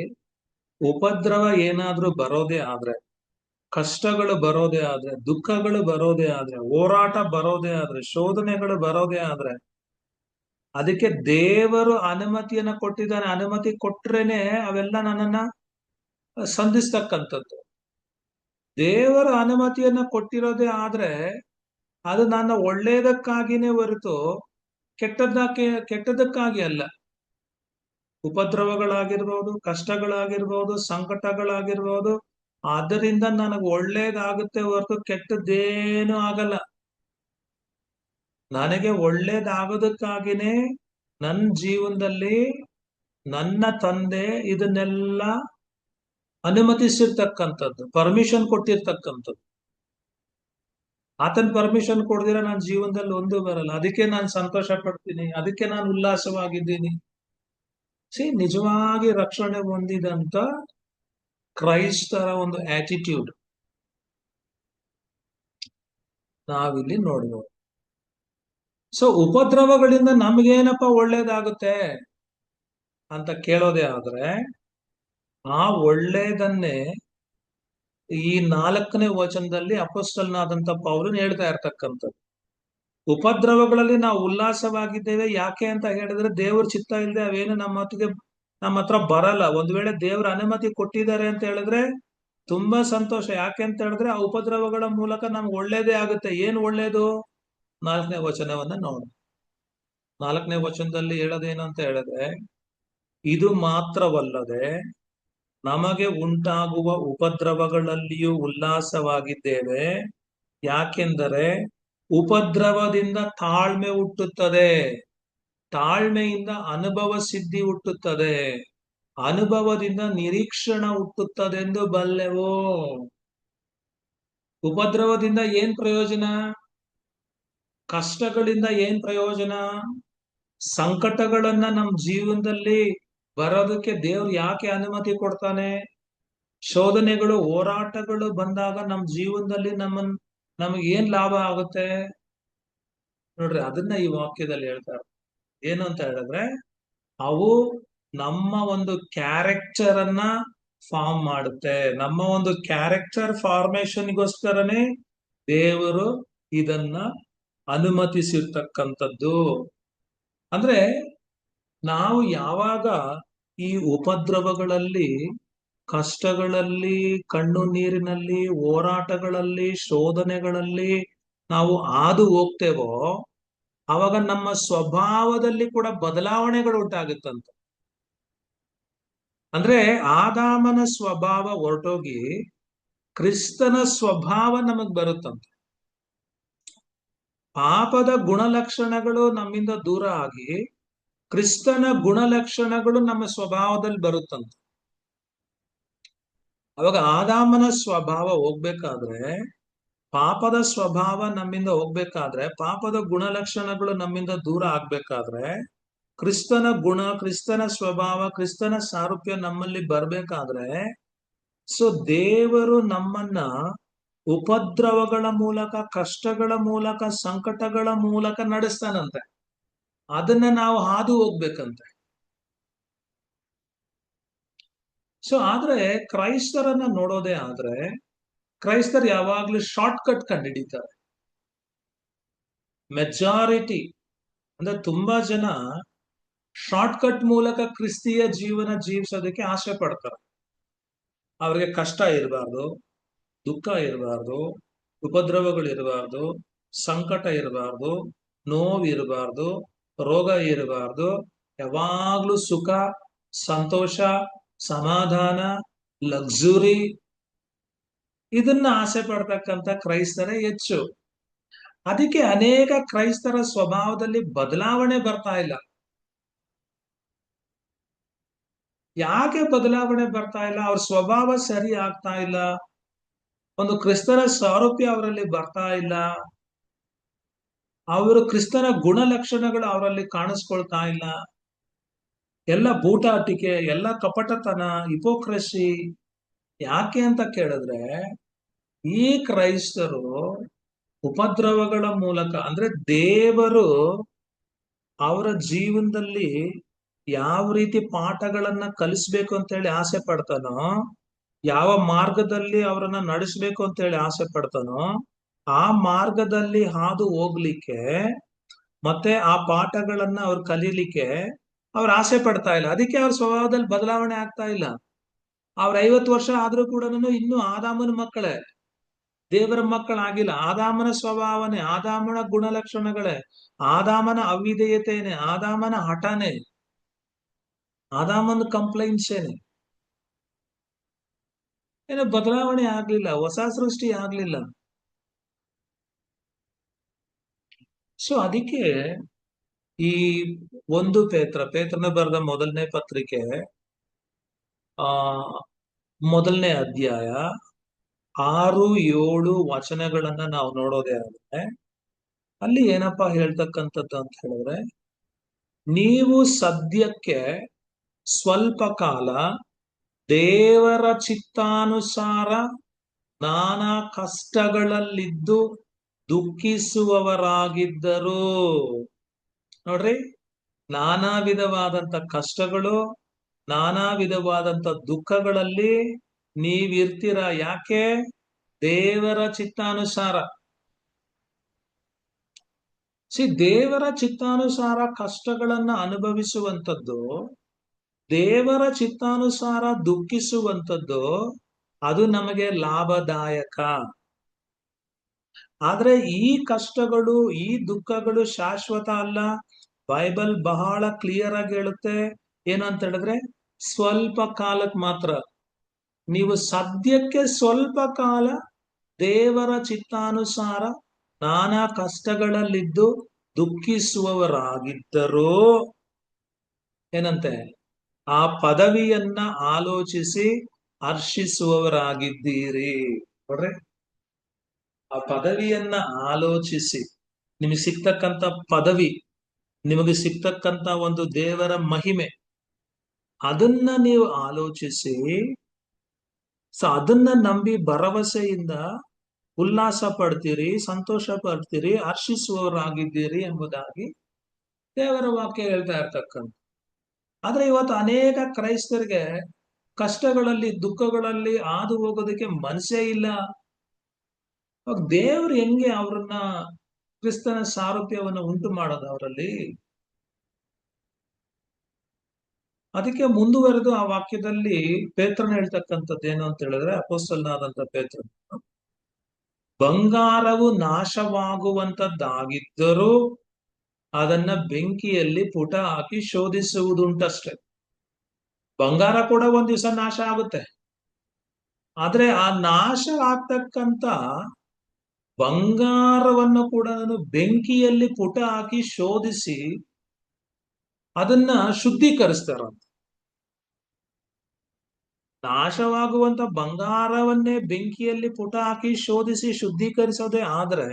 ಉಪದ್ರವ ಏನಾದ್ರೂ ಬರೋದೇ ಆದ್ರೆ, ಕಷ್ಟಗಳು ಬರೋದೇ ಆದ್ರೆ, ದುಃಖಗಳು ಬರೋದೇ ಆದ್ರೆ, ಹೋರಾಟ ಬರೋದೇ ಆದ್ರೆ, ಶೋಧನೆಗಳು ಬರೋದೇ ಆದ್ರೆ, ಅದಕ್ಕೆ ದೇವರು ಅನುಮತಿಯನ್ನ ಕೊಟ್ಟಿದ್ದಾನೆ. ಅನುಮತಿ ಕೊಟ್ರೇನೆ ಅವೆಲ್ಲ ನನ್ನನ್ನ ಸಂಧಿಸ್ತಕ್ಕಂಥದ್ದು. ದೇವರ ಅನುಮತಿಯನ್ನ ಕೊಟ್ಟಿರೋದೇ ಆದ್ರೆ ಅದು ನನ್ನ ಒಳ್ಳೇದಕ್ಕಾಗಿನೇ ಹೊರತು ಕೆಟ್ಟದಕ್ಕಾಗಿ ಅಲ್ಲ. ಉಪದ್ರವಗಳಾಗಿರ್ಬೋದು, ಕಷ್ಟಗಳಾಗಿರ್ಬೋದು, ಸಂಕಟಗಳಾಗಿರ್ಬೋದು, ಅದರಿಂದ ನನಗೆ ಒಳ್ಳೇದಾಗುತ್ತೆ ಹೊರತು ಕೆಟ್ಟದ್ದೇನೂ ಆಗಲ್ಲ. ನನಗೆ ಒಳ್ಳೇದಾಗೋದಕ್ಕಾಗಿನೇ ನನ್ನ ಜೀವನದಲ್ಲಿ ನನ್ನ ತಂದೆ ಇದನ್ನೆಲ್ಲ ಅನುಮತಿಸಿರ್ತಕ್ಕಂಥದ್ದು, ಪರ್ಮಿಷನ್ ಕೊಟ್ಟಿರ್ತಕ್ಕಂಥದ್ದು. ಆತನ ಪರ್ಮಿಷನ್ ಕೊಡ್ದಿರ ನನ್ನ ಜೀವನದಲ್ಲಿ ಒಂದು ಬರಲ್ಲ. ಅದಕ್ಕೆ ನಾನು ಸಂತೋಷ ಪಡ್ತೀನಿ, ಅದಕ್ಕೆ ನಾನು ಉಲ್ಲಾಸವಾಗಿದ್ದೀನಿ. ನಿಜವಾಗಿ ರಕ್ಷಣೆ ಹೊಂದಿದಂತ ಕ್ರೈಸ್ತರ ಒಂದು ಆಟಿಟ್ಯೂಡ್ ನಾವಿಲ್ಲಿ ನೋಡ್ಬೋದು. ಸೊ ಉಪದ್ರವಗಳಿಂದ ನಮ್ಗೇನಪ್ಪ ಒಳ್ಳೇದಾಗುತ್ತೆ ಅಂತ ಕೇಳೋದೇ ಆದ್ರೆ, ಆ ಒಳ್ಳೇದನ್ನೇ ಈ 4ನೇ ವಚನದಲ್ಲಿ ಅಪೊಸ್ತಲನಾದಂತ ಪೌಲನು ಹೇಳ್ತಾ ಇರ್ತಕ್ಕಂಥದ್ದು. ಉಪದ್ರವಗಳಲ್ಲಿ ನಾವು ಉಲ್ಲಾಸವಾಗಿದ್ದೇವೆ. ಯಾಕೆ ಅಂತ ಹೇಳಿದ್ರೆ, ದೇವ್ರ ಚಿತ್ತ ಇಲ್ಲದೆ ಅವೇನು ನಮ್ಮ ಹತ್ರ ಬರಲ್ಲ. ಒಂದ್ ವೇಳೆ ದೇವ್ರ ಅನುಮತಿ ಕೊಟ್ಟಿದ್ದಾರೆ ಅಂತ ಹೇಳಿದ್ರೆ ತುಂಬಾ ಸಂತೋಷ. ಯಾಕೆ ಅಂತ ಹೇಳಿದ್ರೆ, ಆ ಉಪದ್ರವಗಳ ಮೂಲಕ ನಮ್ಗೆ ಒಳ್ಳೇದೇ ಆಗುತ್ತೆ. ಏನು ಒಳ್ಳೇದು? 4ನೇ ವಚನವನ್ನ ನೋಡಿ. 4ನೇ ವಚನದಲ್ಲಿ ಹೇಳೋದೇನು ಅಂತ ಹೇಳಿದ್ರೆ, ಇದು ಮಾತ್ರವಲ್ಲದೆ ನಮಗೆ ಉಂಟಾಗುವ ಉಪದ್ರವಗಳಲ್ಲಿಯೂ ಉಲ್ಲಾಸವಾಗಿದ್ದೇವೆ. ಯಾಕೆಂದರೆ ಉಪದ್ರವದಿಂದ ತಾಳ್ಮೆ ಹುಟ್ಟುತ್ತದೆ, ತಾಳ್ಮೆಯಿಂದ ಅನುಭವ ಸಿದ್ಧಿ ಹುಟ್ಟುತ್ತದೆ, ಅನುಭವದಿಂದ ನಿರೀಕ್ಷಣ ಹುಟ್ಟುತ್ತದೆಂದು ಬಲ್ಲೆವೋ. ಉಪದ್ರವದಿಂದ ಏನ್ ಪ್ರಯೋಜನ? ಕಷ್ಟಗಳಿಂದ ಏನ್ ಪ್ರಯೋಜನ? ಸಂಕಟಗಳನ್ನ ನಮ್ಮ ಜೀವನದಲ್ಲಿ ಬರೋದಕ್ಕೆ ದೇವ್ರು ಯಾಕೆ ಅನುಮತಿ ಕೊಡ್ತಾನೆ? ಶೋಧನೆಗಳು, ಹೋರಾಟಗಳು ಬಂದಾಗ ನಮ್ಮ ಜೀವನದಲ್ಲಿ ನಮಗೆ ಏನ್ ಲಾಭ ಆಗುತ್ತೆ ನೋಡ್ರಿ. ಅದನ್ನ ಈ ವಾಕ್ಯದಲ್ಲಿ ಹೇಳ್ತಾರೆ. ಏನು ಅಂತ ಹೇಳಿದ್ರೆ, ಅವು ನಮ್ಮ ಒಂದು ಕ್ಯಾರೆಕ್ಟರ್ ಅನ್ನ ಫಾರ್ಮ್ ಮಾಡುತ್ತೆ. ನಮ್ಮ ಒಂದು ಕ್ಯಾರೆಕ್ಟರ್ ಫಾರ್ಮೇಶನ್ಗೋಸ್ಕರನೇ ದೇವರು ಇದನ್ನ ಅನುಮತಿಸಿರ್ತಕ್ಕಂಥದ್ದು. ಅಂದ್ರೆ ನಾವು ಯಾವಾಗ ಈ ಉಪದ್ರವಗಳಲ್ಲಿ, ಕಷ್ಟಗಳಲ್ಲಿ, ಕಣ್ಣು ನೀರಿನಲ್ಲಿ, ಹೋರಾಟಗಳಲ್ಲಿ, ಶೋಧನೆಗಳಲ್ಲಿ ನಾವು ಹಾದು ಹೋಗ್ತೇವೋ, ಅವಾಗ ನಮ್ಮ ಸ್ವಭಾವದಲ್ಲಿ ಕೂಡ ಬದಲಾವಣೆಗಳು ಉಂಟಾಗುತ್ತಂತೆ. ಅಂದ್ರೆ ಆದಾಮನ ಸ್ವಭಾವ ಹೊರಟೋಗಿ ಕ್ರಿಸ್ತನ ಸ್ವಭಾವ ನಮಗ್ ಬರುತ್ತಂತೆ. ಪಾಪದ ಗುಣಲಕ್ಷಣಗಳು ನಮ್ಮಿಂದ ದೂರ ಆಗಿ ಕ್ರಿಸ್ತನ ಗುಣಲಕ್ಷಣಗಳು ನಮ್ಮ ಸ್ವಭಾವದಲ್ಲಿ ಬರುತ್ತಂತೆ. ಅವಾಗ ಆದಾಮನ ಸ್ವಭಾವ ಹೋಗ್ಬೇಕಾದ್ರೆ, ಪಾಪದ ಸ್ವಭಾವ ನಮ್ಮಿಂದ ಹೋಗ್ಬೇಕಾದ್ರೆ, ಪಾಪದ ಗುಣಲಕ್ಷಣಗಳು ನಮ್ಮಿಂದ ದೂರ ಆಗ್ಬೇಕಾದ್ರೆ, ಕ್ರಿಸ್ತನ ಗುಣ, ಕ್ರಿಸ್ತನ ಸ್ವಭಾವ, ಕ್ರಿಸ್ತನ ಸಾರೂಪ್ಯ ನಮ್ಮಲ್ಲಿ ಬರ್ಬೇಕಾದ್ರೆ, ಸೊ ದೇವರು ನಮ್ಮನ್ನ ಉಪದ್ರವಗಳ ಮೂಲಕ, ಕಷ್ಟಗಳ ಮೂಲಕ, ಸಂಕಟಗಳ ಮೂಲಕ ನಡೆಸ್ತಾನಂತೆ. ಅದನ್ನ ನಾವು ಹಾದು ಹೋಗ್ಬೇಕಂತೆ. ಸೊ ಆದ್ರೆ ಕ್ರೈಸ್ತರನ್ನ ನೋಡೋದೇ ಆದ್ರೆ, ಕ್ರೈಸ್ತರು ಯಾವಾಗ್ಲೂ ಶಾರ್ಟ್ ಕಟ್ ಕಂಡುಹಿಡಿತಾರೆ. ಮೆಜಾರಿಟಿ ಅಂದ್ರೆ ತುಂಬಾ ಜನ ಶಾರ್ಟ್ ಕಟ್ ಮೂಲಕ ಕ್ರಿಸ್ತಿಯ ಜೀವನ ಜೀವಿಸೋದಕ್ಕೆ ಆಸೆ ಪಡ್ತಾರೆ. ಅವ್ರಿಗೆ ಕಷ್ಟ ಇರಬಾರ್ದು, ದುಃಖ ಇರಬಾರ್ದು, ಉಪದ್ರವಗಳು ಇರಬಾರ್ದು, ಸಂಕಟ ಇರಬಾರ್ದು, ನೋವು ಇರಬಾರ್ದು, ರೋಗ ಇರಬಾರ್ದು, ಯಾವಾಗ್ಲೂ ಸುಖ, ಸಂತೋಷ, ಸಮಾಧಾನ, ಲಕ್ಸುರಿ, ಇದನ್ನ ಆಸೆ ಪಡ್ತಕ್ಕಂಥ ಕ್ರೈಸ್ತರೇ ಹೆಚ್ಚು. ಅದಕ್ಕೆ ಅನೇಕ ಕ್ರೈಸ್ತರ ಸ್ವಭಾವದಲ್ಲಿ ಬದಲಾವಣೆ ಬರ್ತಾ ಇಲ್ಲ. ಯಾಕೆ ಬದಲಾವಣೆ ಬರ್ತಾ ಇಲ್ಲ? ಅವ್ರ ಸ್ವಭಾವ ಸರಿ ಆಗ್ತಾ ಇಲ್ಲ, ಒಂದು ಕ್ರಿಸ್ತನ ಸಾರೂಪ್ಯ ಅವರಲ್ಲಿ ಬರ್ತಾ ಇಲ್ಲ, ಅವರು ಕ್ರಿಸ್ತನ ಗುಣಲಕ್ಷಣಗಳು ಅವರಲ್ಲಿ ಕಾಣಿಸ್ಕೊಳ್ತಾ ಇಲ್ಲ. ಎಲ್ಲ ಬೂಟಾಟಿಕೆ, ಎಲ್ಲ ಕಪಟತನ, ಹಿಪೋಕ್ರಸಿ. ಯಾಕೆ ಅಂತ ಕೇಳಿದ್ರೆ, ಈ ಕ್ರೈಸ್ತರು ಉಪದ್ರವಗಳ ಮೂಲಕ, ಅಂದ್ರೆ ದೇವರು ಅವರ ಜೀವನದಲ್ಲಿ ಯಾವ ರೀತಿ ಪಾಠಗಳನ್ನ ಕಲಿಸ್ಬೇಕು ಅಂತ ಹೇಳಿ ಆಸೆ ಪಡ್ತಾನೋ, ಯಾವ ಮಾರ್ಗದಲ್ಲಿ ಅವರನ್ನ ನಡೆಸ್ಬೇಕು ಅಂತ ಹೇಳಿ ಆಸೆ ಪಡ್ತಾನೋ, ಆ ಮಾರ್ಗದಲ್ಲಿ ಹಾದು ಹೋಗ್ಲಿಕ್ಕೆ ಮತ್ತೆ ಆ ಪಾಠಗಳನ್ನ ಅವ್ರು ಕಲೀಲಿಕ್ಕೆ ಅವ್ರು ಆಸೆ ಪಡ್ತಾ ಇಲ್ಲ. ಅದಕ್ಕೆ ಅವ್ರ ಸ್ವಭಾವದಲ್ಲಿ ಬದಲಾವಣೆ ಆಗ್ತಾ ಇಲ್ಲ. ಅವ್ರ 50 ವರ್ಷ ಆದ್ರೂ ಕೂಡ ಇನ್ನೂ ಆದಾಮನ ಮಕ್ಕಳೇ, ದೇವರ ಮಕ್ಕಳಾಗಿಲ್ಲ. ಆದಾಮನ ಸ್ವಭಾವನೆ, ಆದಾಮನ ಗುಣಲಕ್ಷಣಗಳೇ, ಆದಾಮನ ಅವಿಧೇಯತೆನೆ, ಆದಾಮನ ಹಠನೆ, ಆದಾಮನ ಕಂಪ್ಲೈಂಟ್ಸ್ ಏನೋ ಬದಲಾವಣೆ ಆಗ್ಲಿಲ್ಲ, ಹೊಸ ಸೃಷ್ಟಿ ಆಗ್ಲಿಲ್ಲ. ಸೊ ಅದಕ್ಕೆ ಈ ಪೇತ್ರನ ಬರೆದ ಮೊದಲನೇ ಪತ್ರಿಕೆ, ಆ ಮೊದಲನೇ ಅಧ್ಯಾಯ 6-7 ವಚನಗಳನ್ನ ನಾವು ನೋಡೋದೇ ಆದ್ರೆ, ಅಲ್ಲಿ ಏನಪ್ಪಾ ಹೇಳ್ತಕ್ಕಂಥದ್ದು ಅಂತ ಹೇಳಿದ್ರೆ, ನೀವು ಸದ್ಯಕ್ಕೆ ಸ್ವಲ್ಪ ಕಾಲ ದೇವರ ಚಿತ್ತಾನುಸಾರ ನಾನಾ ಕಷ್ಟಗಳಲ್ಲಿದ್ದು ದುಃಖಿಸುವವರಾಗಿದ್ದರು. ನೋಡ್ರಿ, ನಾನಾ ವಿಧವಾದಂತ ಕಷ್ಟಗಳು, ನಾನಾ ವಿಧವಾದಂತ ದುಃಖಗಳಲ್ಲಿ ನೀವಿರ್ತೀರ. ಯಾಕೆ? ದೇವರ ಚಿತ್ತಾನುಸಾರ. ದೇವರ ಚಿತ್ತಾನುಸಾರ ಕಷ್ಟಗಳನ್ನ ಅನುಭವಿಸುವಂಥದ್ದು, ದೇವರ ಚಿತ್ತಾನುಸಾರ ದುಃಖಿಸುವಂಥದ್ದು, ಅದು ನಮಗೆ ಲಾಭದಾಯಕ. ಆದ್ರೆ ಈ ಕಷ್ಟಗಳು, ಈ ದುಃಖಗಳು ಶಾಶ್ವತ ಅಲ್ಲ. ಬೈಬಲ್ ಬಹಳ ಕ್ಲಿಯರ್ ಆಗಿ ಹೇಳುತ್ತೆ. ಏನಂತ ಹೇಳಿದ್ರೆ, ಸ್ವಲ್ಪ ಕಾಲಕ್ಕೆ ಮಾತ್ರ. ನೀವು ಸದ್ಯಕ್ಕೆ ಸ್ವಲ್ಪ ಕಾಲ ದೇವರ ಚಿತ್ತಾನುಸಾರ ನಾನಾ ಕಷ್ಟಗಳಲ್ಲಿದ್ದು ದುಃಖಿಸುವವರಾಗಿದ್ದರೂ ಏನಂತೆ, ಆ ಪದವಿಯನ್ನ ಆಲೋಚಿಸಿ ಹರ್ಷಿಸುವವರಾಗಿದ್ದೀರಿ. ನೋಡ್ರಿ, ಆ ಪದವಿಯನ್ನ ಆಲೋಚಿಸಿ, ನಿಮಗೆ ಸಿಗ್ತಕ್ಕಂಥ ಪದವಿ, ನಿಮಗೆ ಸಿಗ್ತಕ್ಕಂಥ ಒಂದು ದೇವರ ಮಹಿಮೆ, ಅದನ್ನ ನೀವು ಆಲೋಚಿಸಿ, ಅದನ್ನ ನಂಬಿ ಭರವಸೆಯಿಂದ ಉಲ್ಲಾಸ ಪಡ್ತೀರಿ, ಸಂತೋಷ ಪಡ್ತೀರಿ, ಹರ್ಷಿಸುವವರಾಗಿದ್ದೀರಿ ಎಂಬುದಾಗಿ ದೇವರ ವಾಕ್ಯ ಹೇಳ್ತಾ ಇರ್ತಕ್ಕಂಥ. ಆದ್ರೆ ಇವತ್ತು ಅನೇಕ ಕ್ರೈಸ್ತರಿಗೆ ಕಷ್ಟಗಳಲ್ಲಿ, ದುಃಖಗಳಲ್ಲಿ ಹಾದು ಹೋಗೋದಕ್ಕೆ ಮನಸ್ಸೇ ಇಲ್ಲ. ದೇವರು ಹೆಂಗೆ ಅವ್ರನ್ನ ಕ್ರಿಸ್ತನ ಸಾರೂಪ್ಯವನ್ನು ಉಂಟು ಮಾಡೋದು ಅವರಲ್ಲಿ? ಅದಕ್ಕೆ ಮುಂದುವರೆದು ಆ ವಾಕ್ಯದಲ್ಲಿ ಪೇತ್ರನ ಹೇಳ್ತಕ್ಕಂಥದ್ದು ಏನು ಅಂತ ಹೇಳಿದ್ರೆ, ಅಪೊಸ್ತಲನಾದಂತ ಪೇತ್ರ, ಬಂಗಾರವು ನಾಶವಾಗುವಂತದ್ದಾಗಿದ್ದರೂ ಅದನ್ನ ಬೆಂಕಿಯಲ್ಲಿ ಪುಟ ಹಾಕಿ ಶೋಧಿಸುವುದುಂಟಷ್ಟೆ. ಬಂಗಾರ ಕೂಡ ಒಂದ್ ದಿವಸ ನಾಶ ಆಗುತ್ತೆ. ಆದ್ರೆ ಆ ನಾಶ ಆಗ್ತಕ್ಕಂತ ಬಂಗಾರವನ್ನು ಕೂಡ ನಾನು ಬೆಂಕಿಯಲ್ಲಿ ಪುಟ ಹಾಕಿ ಶೋಧಿಸಿ ಅದನ್ನ ಶುದ್ಧೀಕರಿಸ್ತಾರ. ನಾಶವಾಗುವಂತ ಬಂಗಾರವನ್ನೇ ಬೆಂಕಿಯಲ್ಲಿ ಪುಟ ಹಾಕಿ ಶೋಧಿಸಿ ಶುದ್ಧೀಕರಿಸೋದೇ ಆದ್ರೆ,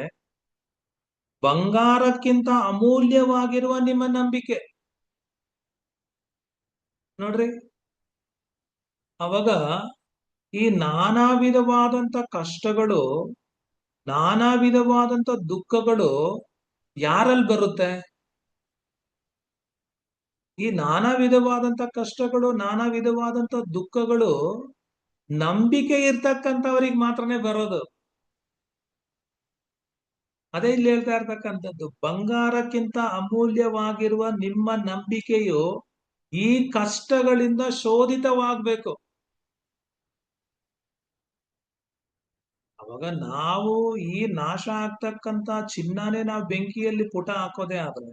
ಬಂಗಾರಕ್ಕಿಂತ ಅಮೂಲ್ಯವಾಗಿರುವ ನಿಮ್ಮ ನಂಬಿಕೆ ನೋಡ್ರಿ, ಅವಾಗ ಈ ನಾನಾ ವಿಧವಾದಂತ ಕಷ್ಟಗಳು, ನಾನಾ ವಿಧವಾದಂತ ದುಃಖಗಳು ಯಾರಲ್ಲಿ ಬರುತ್ತೆ? ಈ ನಾನಾ ವಿಧವಾದಂತ ಕಷ್ಟಗಳು, ನಾನಾ ವಿಧವಾದಂತ ದುಃಖಗಳು ನಂಬಿಕೆ ಇರ್ತಕ್ಕಂಥವ್ರಿಗೆ ಮಾತ್ರನೇ ಬರೋದು. ಅದೇ ಇಲ್ಲಿ ಹೇಳ್ತಾ ಇರ್ತಕ್ಕಂಥದ್ದು, ಬಂಗಾರಕ್ಕಿಂತ ಅಮೂಲ್ಯವಾಗಿರುವ ನಿಮ್ಮ ನಂಬಿಕೆಯು ಈ ಕಷ್ಟಗಳಿಂದ ಶೋಧಿತವಾಗ್ಬೇಕು. ಅವಾಗ ನಾವು ಈ ನಾಶ ಆಗ್ತಕ್ಕಂತ ಚಿನ್ನನೇ ನಾವು ಬೆಂಕಿಯಲ್ಲಿ ಪುಟ ಹಾಕೋದೇ ಆದ್ರೆ,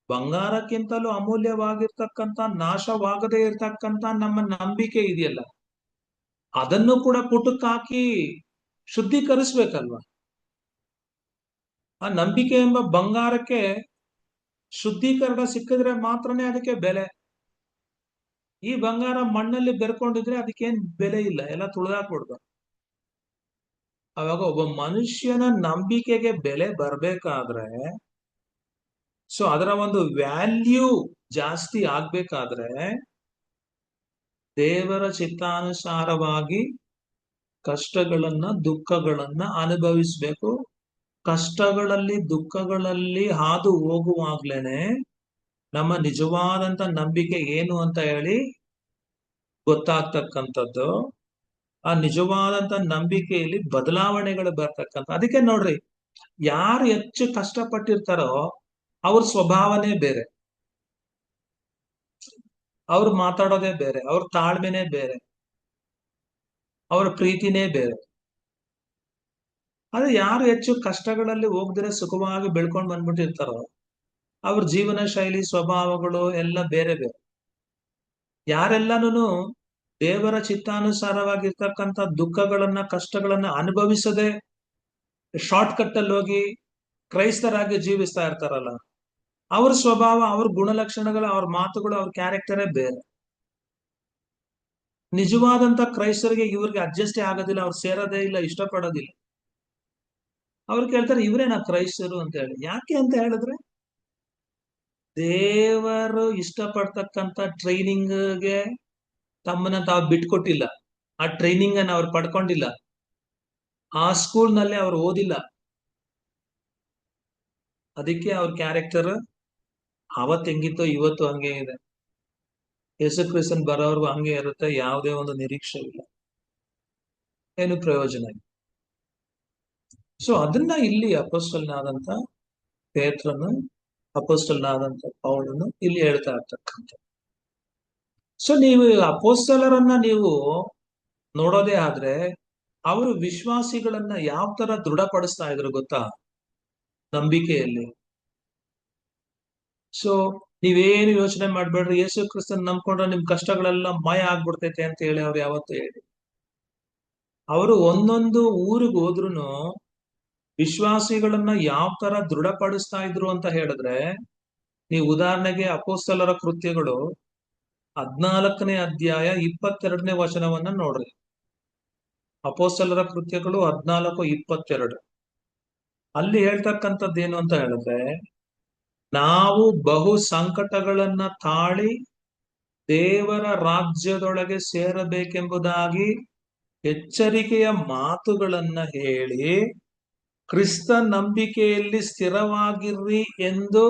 ಬಂಗಾರಕ್ಕಿಂತಲೂ ಅಮೂಲ್ಯವಾಗಿರ್ತಕ್ಕಂಥ ನಾಶವಾಗದೇ ಇರ್ತಕ್ಕಂಥ ನಮ್ಮ ನಂಬಿಕೆ ಇದೆಯಲ್ಲ, ಅದನ್ನು ಕೂಡ ಪುಟಕ್ಕೆ ಹಾಕಿ ಶುದ್ಧೀಕರಿಸ್ಬೇಕಲ್ವಾ? ಆ ನಂಬಿಕೆ ಎಂಬ ಬಂಗಾರಕ್ಕೆ ಶುದ್ಧೀಕರಣ ಸಿಕ್ಕಿದ್ರೆ ಮಾತ್ರನೇ ಅದಕ್ಕೆ ಬೆಲೆ. ಈ ಬಂಗಾರ ಮಣ್ಣಲ್ಲಿ ಬೆರ್ಕೊಂಡಿದ್ರೆ ಅದಕ್ಕೇನ್ ಬೆಲೆ ಇಲ್ಲ, ಎಲ್ಲ ತುಳಿದಾಕ್ಬಿಡ್ತಾರೆ. ಅವಾಗ ಒಬ್ಬ ಮನುಷ್ಯನ ನಂಬಿಕೆಗೆ ಬೆಲೆ ಬರ್ಬೇಕಾದ್ರೆ, ಸೊ ಅದರ ಒಂದು ವ್ಯಾಲ್ಯೂ ಜಾಸ್ತಿ ಆಗ್ಬೇಕಾದ್ರೆ, ದೇವರ ಚಿತ್ತಾನುಸಾರವಾಗಿ ಕಷ್ಟಗಳನ್ನ ದುಃಖಗಳನ್ನ ಅನುಭವಿಸ್ಬೇಕು. ಕಷ್ಟಗಳಲ್ಲಿ ದುಃಖಗಳಲ್ಲಿ ಹಾದು ಹೋಗುವಾಗ್ಲೇನೆ ನಮ್ಮ ನಿಜವಾದಂತ ನಂಬಿಕೆ ಏನು ಅಂತ ಹೇಳಿ ಗೊತ್ತಾಗ್ತಕ್ಕಂಥದ್ದು. ಆ ನಿಜವಾದಂತ ನಂಬಿಕೆಯಲ್ಲಿ ಬದಲಾವಣೆಗಳು ಬರ್ತಕ್ಕಂಥ. ಅದಕ್ಕೆ ನೋಡ್ರಿ, ಯಾರು ಹೆಚ್ಚು ಕಷ್ಟಪಟ್ಟಿರ್ತಾರೋ ಅವ್ರ ಸ್ವಭಾವನೇ ಬೇರೆ, ಅವ್ರು ಮಾತಾಡೋದೇ ಬೇರೆ, ಅವ್ರ ತಾಳ್ಮೆನೇ ಬೇರೆ, ಅವ್ರ ಪ್ರೀತಿನೇ ಬೇರೆ. ಆದ್ರೆ ಯಾರು ಹೆಚ್ಚು ಕಷ್ಟಗಳಲ್ಲಿ ಹೋಗದಿರ ಸುಖವಾಗಿ ಬೆಳ್ಕೊಂಡು ಬಂದ್ಬಿಟ್ಟಿರ್ತಾರೋ ಅವ್ರ ಜೀವನ ಶೈಲಿ ಸ್ವಭಾವಗಳು ಎಲ್ಲ ಬೇರೆ ಬೇರೆ. ಯಾರೆಲ್ಲನೂ ದೇವರ ಚಿತ್ತಾನುಸಾರವಾಗಿರ್ತಕ್ಕಂಥ ದುಃಖಗಳನ್ನ ಕಷ್ಟಗಳನ್ನ ಅನುಭವಿಸದೆ ಶಾರ್ಟ್ ಕಟ್ ಅಲ್ಲಿ ಹೋಗಿ ಕ್ರೈಸ್ತರಾಗಿ ಜೀವಿಸ್ತಾ ಇರ್ತಾರಲ್ಲ, ಅವ್ರ ಸ್ವಭಾವ, ಅವ್ರ ಗುಣಲಕ್ಷಣಗಳು, ಅವ್ರ ಮಾತುಗಳು, ಅವ್ರ ಕ್ಯಾರೆಕ್ಟರೇ ಬೇರೆ. ನಿಜವಾದಂತ ಕ್ರೈಸ್ತರಿಗೆ ಇವ್ರಿಗೆ ಅಡ್ಜಸ್ಟೇ ಆಗೋದಿಲ್ಲ, ಅವ್ರು ಸೇರೋದೇ ಇಲ್ಲ, ಇಷ್ಟಪಡೋದಿಲ್ಲ. ಅವ್ರು ಕೇಳ್ತಾರೆ ಇವರೇನಾ ಕ್ರೈಸ್ತರು ಅಂತ ಹೇಳಿ. ಯಾಕೆ ಅಂತ ಹೇಳಿದ್ರೆ, ದೇವರು ಇಷ್ಟಪಡ್ತಕ್ಕಂಥ ಟ್ರೈನಿಂಗ್ಗೆ ತಮ್ಮನ್ನ ತಾವು ಬಿಟ್ಕೊಟ್ಟಿಲ್ಲ, ಆ ಟ್ರೈನಿಂಗ್ ಅನ್ನ ಅವ್ರು ಪಡ್ಕೊಂಡಿಲ್ಲ, ಆ ಸ್ಕೂಲ್ ನಲ್ಲಿ ಅವ್ರು ಓದಿಲ್ಲ. ಅದಕ್ಕೆ ಅವ್ರ ಕ್ಯಾರೆಕ್ಟರ್ ಅವತ್ತು ಹೆಂಗಿತ್ತೋ ಇವತ್ತು ಹಂಗೆ ಇದೆ. ಯೇಸು ಕ್ರಿಸ್ತನ್ ಬರೋರ್ಗು ಹಂಗೆ ಇರುತ್ತೆ, ಯಾವುದೇ ಒಂದು ನಿರೀಕ್ಷೆ ಇಲ್ಲ, ಏನು ಪ್ರಯೋಜನ ಇಲ್ಲ. ಸೊ ಅದನ್ನ ಇಲ್ಲಿ ಅಪೊಸ್ತಲನಾದಂತ ಪೇತ್ರನು, ಅಪೊಸ್ತಲನಾದಂತ ಪೌಲನು ಇಲ್ಲಿ ಹೇಳ್ತಾ ಇರ್ತಕ್ಕಂಥ. ಸೊ ನೀವು ಅಪೊಸ್ತಲರನ್ನ ನೀವು ನೋಡೋದೇ ಆದ್ರೆ, ಅವರು ವಿಶ್ವಾಸಿಗಳನ್ನ ಯಾವ ತರ ದೃಢಪಡಿಸ್ತಾ ಇದ್ರು ಗೊತ್ತಾ? ನಂಬಿಕೆಯಲ್ಲಿ. ಸೊ ನೀವೇನು ಯೋಚನೆ ಮಾಡ್ಬೇಡ್ರಿ, ಯೇಸು ಕ್ರಿಸ್ತನ್ ನಂಬ್ಕೊಂಡ್ರೆ ನಿಮ್ ಕಷ್ಟಗಳೆಲ್ಲ ಮಾಯ ಆಗ್ಬಿಡ್ತೈತೆ ಅಂತ ಹೇಳಿ ಅವ್ರು ಯಾವತ್ತೂ ಹೇಳಿ. ಅವರು ಒಂದೊಂದು ಊರಿಗೆ ಹೋದ್ರುನು ವಿಶ್ವಾಸಿಗಳನ್ನ ಯಾವ ತರ ದೃಢಪಡಿಸ್ತಾ ಇದ್ರು ಅಂತ ಹೇಳಿದ್ರೆ, ನೀವು ಉದಾಹರಣೆಗೆ ಅಪೊಸ್ತಲರ ಕೃತ್ಯಗಳು 14ನೇ ಅಧ್ಯಾಯ 22ನೇ ವಚನವನ್ನ ನೋಡ್ರಿ. ಅಪೊಸ್ತಲರ ಕೃತ್ಯಗಳು 14:22. ಅಲ್ಲಿ ಹೇಳ್ತಕ್ಕಂಥದ್ದು ಏನು ಅಂತ ಹೇಳಿದ್ರೆ, ನಾವು ಬಹು ಸಂಕಟಗಳನ್ನ ತಾಳಿ ದೇವರ ರಾಜ್ಯದೊಳಗೆ ಸೇರಬೇಕೆಂಬುದಾಗಿ ಎಚ್ಚರಿಕೆಯ ಮಾತುಗಳನ್ನ ಹೇಳಿ ಕ್ರಿಸ್ತ ನಂಬಿಕೆಯಲ್ಲಿ ಸ್ಥಿರವಾಗಿರ್ರಿ ಎಂದು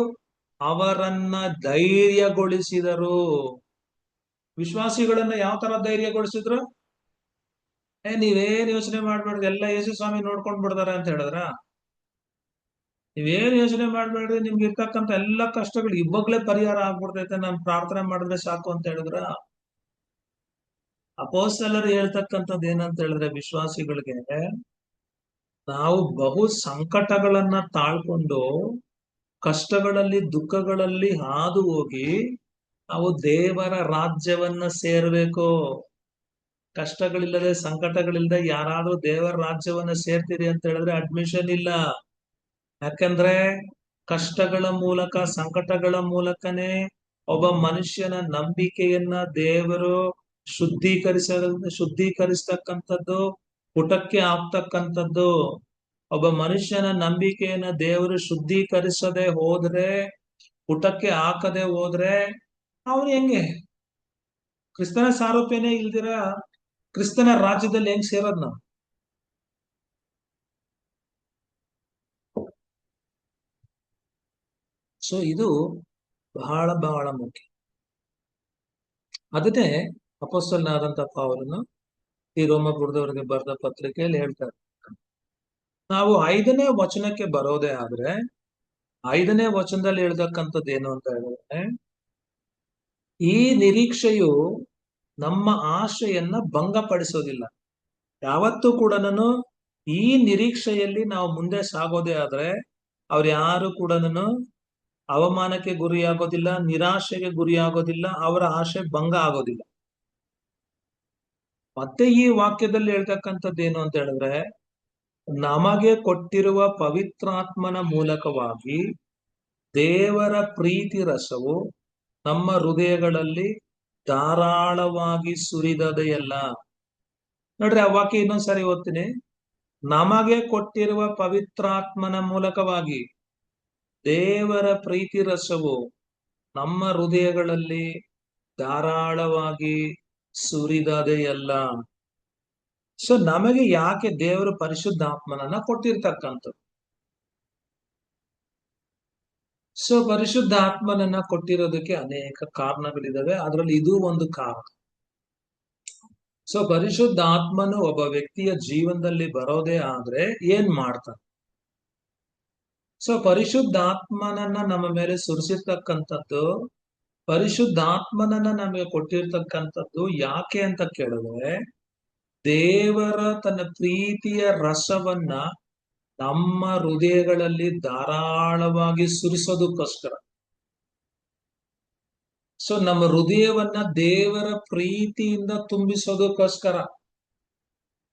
ಅವರನ್ನ ಧೈರ್ಯಗೊಳಿಸಿದರು. ವಿಶ್ವಾಸಿಗಳನ್ನ ಯಾವ ತರ ಧೈರ್ಯಗೊಳಿಸಿದ್ರು? ನೀವೇನ್ ಯೋಚನೆ ಮಾಡ್ಬೇಡ್ರಿ, ಎಲ್ಲ ಯೇಸು ಸ್ವಾಮಿ ನೋಡ್ಕೊಂಡ್ ಬಿಡ್ತಾರೆ ಅಂತ ಹೇಳಿದ್ರ? ನೀವೇನ್ ಯೋಚನೆ ಮಾಡ್ಬೇಡ್ರಿ, ನಿಮ್ಗೆ ಇರ್ತಕ್ಕಂಥ ಎಲ್ಲಾ ಕಷ್ಟಗಳು ಇವಾಗ್ಲೇ ಪರಿಹಾರ ಆಗ್ಬಿಡ್ತೈತೆ, ನಾನ್ ಪ್ರಾರ್ಥನೆ ಮಾಡಿದ್ರೆ ಸಾಕು ಅಂತ ಹೇಳಿದ್ರ. ಅಪೊಸ್ತಲರು ಹೇಳ್ತಕ್ಕಂಥದ್ದು ಏನಂತ ಹೇಳಿದ್ರೆ, ವಿಶ್ವಾಸಿಗಳಿಗೆ ನಾವು ಬಹು ಸಂಕಟಗಳನ್ನ ತಾಳ್ಕೊಂಡು ಕಷ್ಟಗಳಲ್ಲಿ ದುಃಖಗಳಲ್ಲಿ ಹಾದು ಹೋಗಿ ನಾವು ದೇವರ ರಾಜ್ಯವನ್ನ ಸೇರ್ಬೇಕು. ಕಷ್ಟಗಳಿಲ್ಲದೆ ಸಂಕಟಗಳಿಲ್ಲದೆ ಯಾರಾದ್ರೂ ದೇವರ ರಾಜ್ಯವನ್ನ ಸೇರ್ತೀರಿ ಅಂತ ಹೇಳಿದ್ರೆ ಅಡ್ಮಿಷನ್ ಇಲ್ಲ. ಯಾಕಂದ್ರೆ ಕಷ್ಟಗಳ ಮೂಲಕ ಸಂಕಟಗಳ ಮೂಲಕನೇ ಒಬ್ಬ ಮನುಷ್ಯನ ನಂಬಿಕೆಯನ್ನ ದೇವರು ಶುದ್ಧೀಕರಿಸ ಶುದ್ಧೀಕರಿಸ್ತಕ್ಕಂಥದ್ದು, ಪುಟಕ್ಕೆ ಹಾಕ್ತಕ್ಕಂಥದ್ದು. ಒಬ್ಬ ಮನುಷ್ಯನ ನಂಬಿಕೆಯನ್ನ ದೇವರು ಶುದ್ಧೀಕರಿಸದೆ ಹೋದ್ರೆ, ಪುಟಕ್ಕೆ ಹಾಕದೆ ಹೋದ್ರೆ ಅವನು ಹೆಂಗೆ ಕ್ರಿಸ್ತನ ಸಾರೂಪ್ಯನೇ ಇಲ್ದಿರ ಕ್ರಿಸ್ತನ ರಾಜ್ಯದಲ್ಲಿ ಹೆಂಗ್ ಸೇರೋದ್ ನಾವು? ಸೊ ಇದು ಬಹಳ ಬಹಳ ಮುಖ್ಯ. ಅದನ್ನೇ ಅಪೊಸ್ತಲನಾದಂತ ಪೌಲನು ಈ ರೋಮಪುರದವರಿಗೆ ಬರೆದ ಪತ್ರಿಕೆಯಲ್ಲಿ ಹೇಳ್ತಾರೆ. ನಾವು 5ನೇ ವಚನಕ್ಕೆ ಬರೋದೇ ಆದ್ರೆ, 5ನೇ ವಚನದಲ್ಲಿ ಹೇಳ್ತಕ್ಕಂಥದ್ದು ಏನು ಅಂತ ಹೇಳಿದ್ರೆ, ಈ ನಿರೀಕ್ಷೆಯು ನಮ್ಮ ಆಶೆಯನ್ನ ಭಂಗಪಡಿಸೋದಿಲ್ಲ. ಯಾವತ್ತೂ ಕೂಡ ಈ ನಿರೀಕ್ಷೆಯಲ್ಲಿ ನಾವು ಮುಂದೆ ಸಾಗೋದೇ ಆದ್ರೆ ಅವ್ರು ಯಾರು ಕೂಡ ಅವಮಾನಕ್ಕೆ ಗುರಿಯಾಗೋದಿಲ್ಲ, ನಿರಾಶೆಗೆ ಗುರಿಯಾಗೋದಿಲ್ಲ, ಅವರ ಆಶೆ ಭಂಗ ಆಗೋದಿಲ್ಲ. ಮತ್ತೆ ಈ ವಾಕ್ಯದಲ್ಲಿ ಹೇಳ್ತಕ್ಕಂಥದ್ದು ಏನು ಅಂತ ಹೇಳಿದ್ರೆ, ನಮಗೆ ಕೊಟ್ಟಿರುವ ಪವಿತ್ರಾತ್ಮನ ಮೂಲಕವಾಗಿ ದೇವರ ಪ್ರೀತಿ ರಸವು ನಮ್ಮ ಹೃದಯಗಳಲ್ಲಿ ಧಾರಾಳವಾಗಿ ಸುರಿದದೆಯಲ್ಲ. ನೋಡ್ರಿ, ಆ ವಾಕ್ಯ ಇನ್ನೊಂದ್ಸರಿ ಓದ್ತೀನಿ. ನಮಗೆ ಕೊಟ್ಟಿರುವ ಪವಿತ್ರಾತ್ಮನ ಮೂಲಕವಾಗಿ ದೇವರ ಪ್ರೀತಿ ರಸವು ನಮ್ಮ ಹೃದಯಗಳಲ್ಲಿ ಧಾರಾಳವಾಗಿ ಸುರಿದದೆಯಲ್ಲ. ಸೊ ನಮಗೆ ಯಾಕೆ ದೇವರು ಪರಿಶುದ್ಧಾತ್ಮನನ್ನ ಕೊಟ್ಟಿರ್ತಕ್ಕಂಥದ್ದು? ಸೊ ಪರಿಶುದ್ಧಾತ್ಮನನ್ನ ಕೊಟ್ಟಿರೋದಕ್ಕೆ ಅನೇಕ ಕಾರಣಗಳಿದಾವೆ, ಅದರಲ್ಲಿ ಇದು ಒಂದು ಕಾರಣ. ಸೊ ಪರಿಶುದ್ಧಾತ್ಮನು ಒಬ್ಬ ವ್ಯಕ್ತಿಯ ಜೀವನದಲ್ಲಿ ಬರೋದೇ ಆದ್ರೆ ಏನ್ ಮಾಡ್ತಾನೆ? ಸೊ ಪರಿಶುದ್ಧಾತ್ಮನನ್ನ ನಮ್ಮ ಮೇಲೆ ಸುರಿಸಿರ್ತಕ್ಕಂಥದ್ದು, ಪರಿಶುದ್ಧಾತ್ಮನನ್ನ ನಮಗೆ ಕೊಟ್ಟಿರ್ತಕ್ಕಂಥದ್ದು ಯಾಕೆ ಅಂತ ಕೇಳಿದ್ರೆ, ದೇವರ ತನ್ನ ಪ್ರೀತಿಯ ರಸವನ್ನ ನಮ್ಮ ಹೃದಯಗಳಲ್ಲಿ ಧಾರಾಳವಾಗಿ ಸುರಿಸೋದಕ್ಕೋಸ್ಕರ. ಸೊ ನಮ್ಮ ಹೃದಯವನ್ನ ದೇವರ ಪ್ರೀತಿಯಿಂದ ತುಂಬಿಸೋದಕ್ಕೋಸ್ಕರ,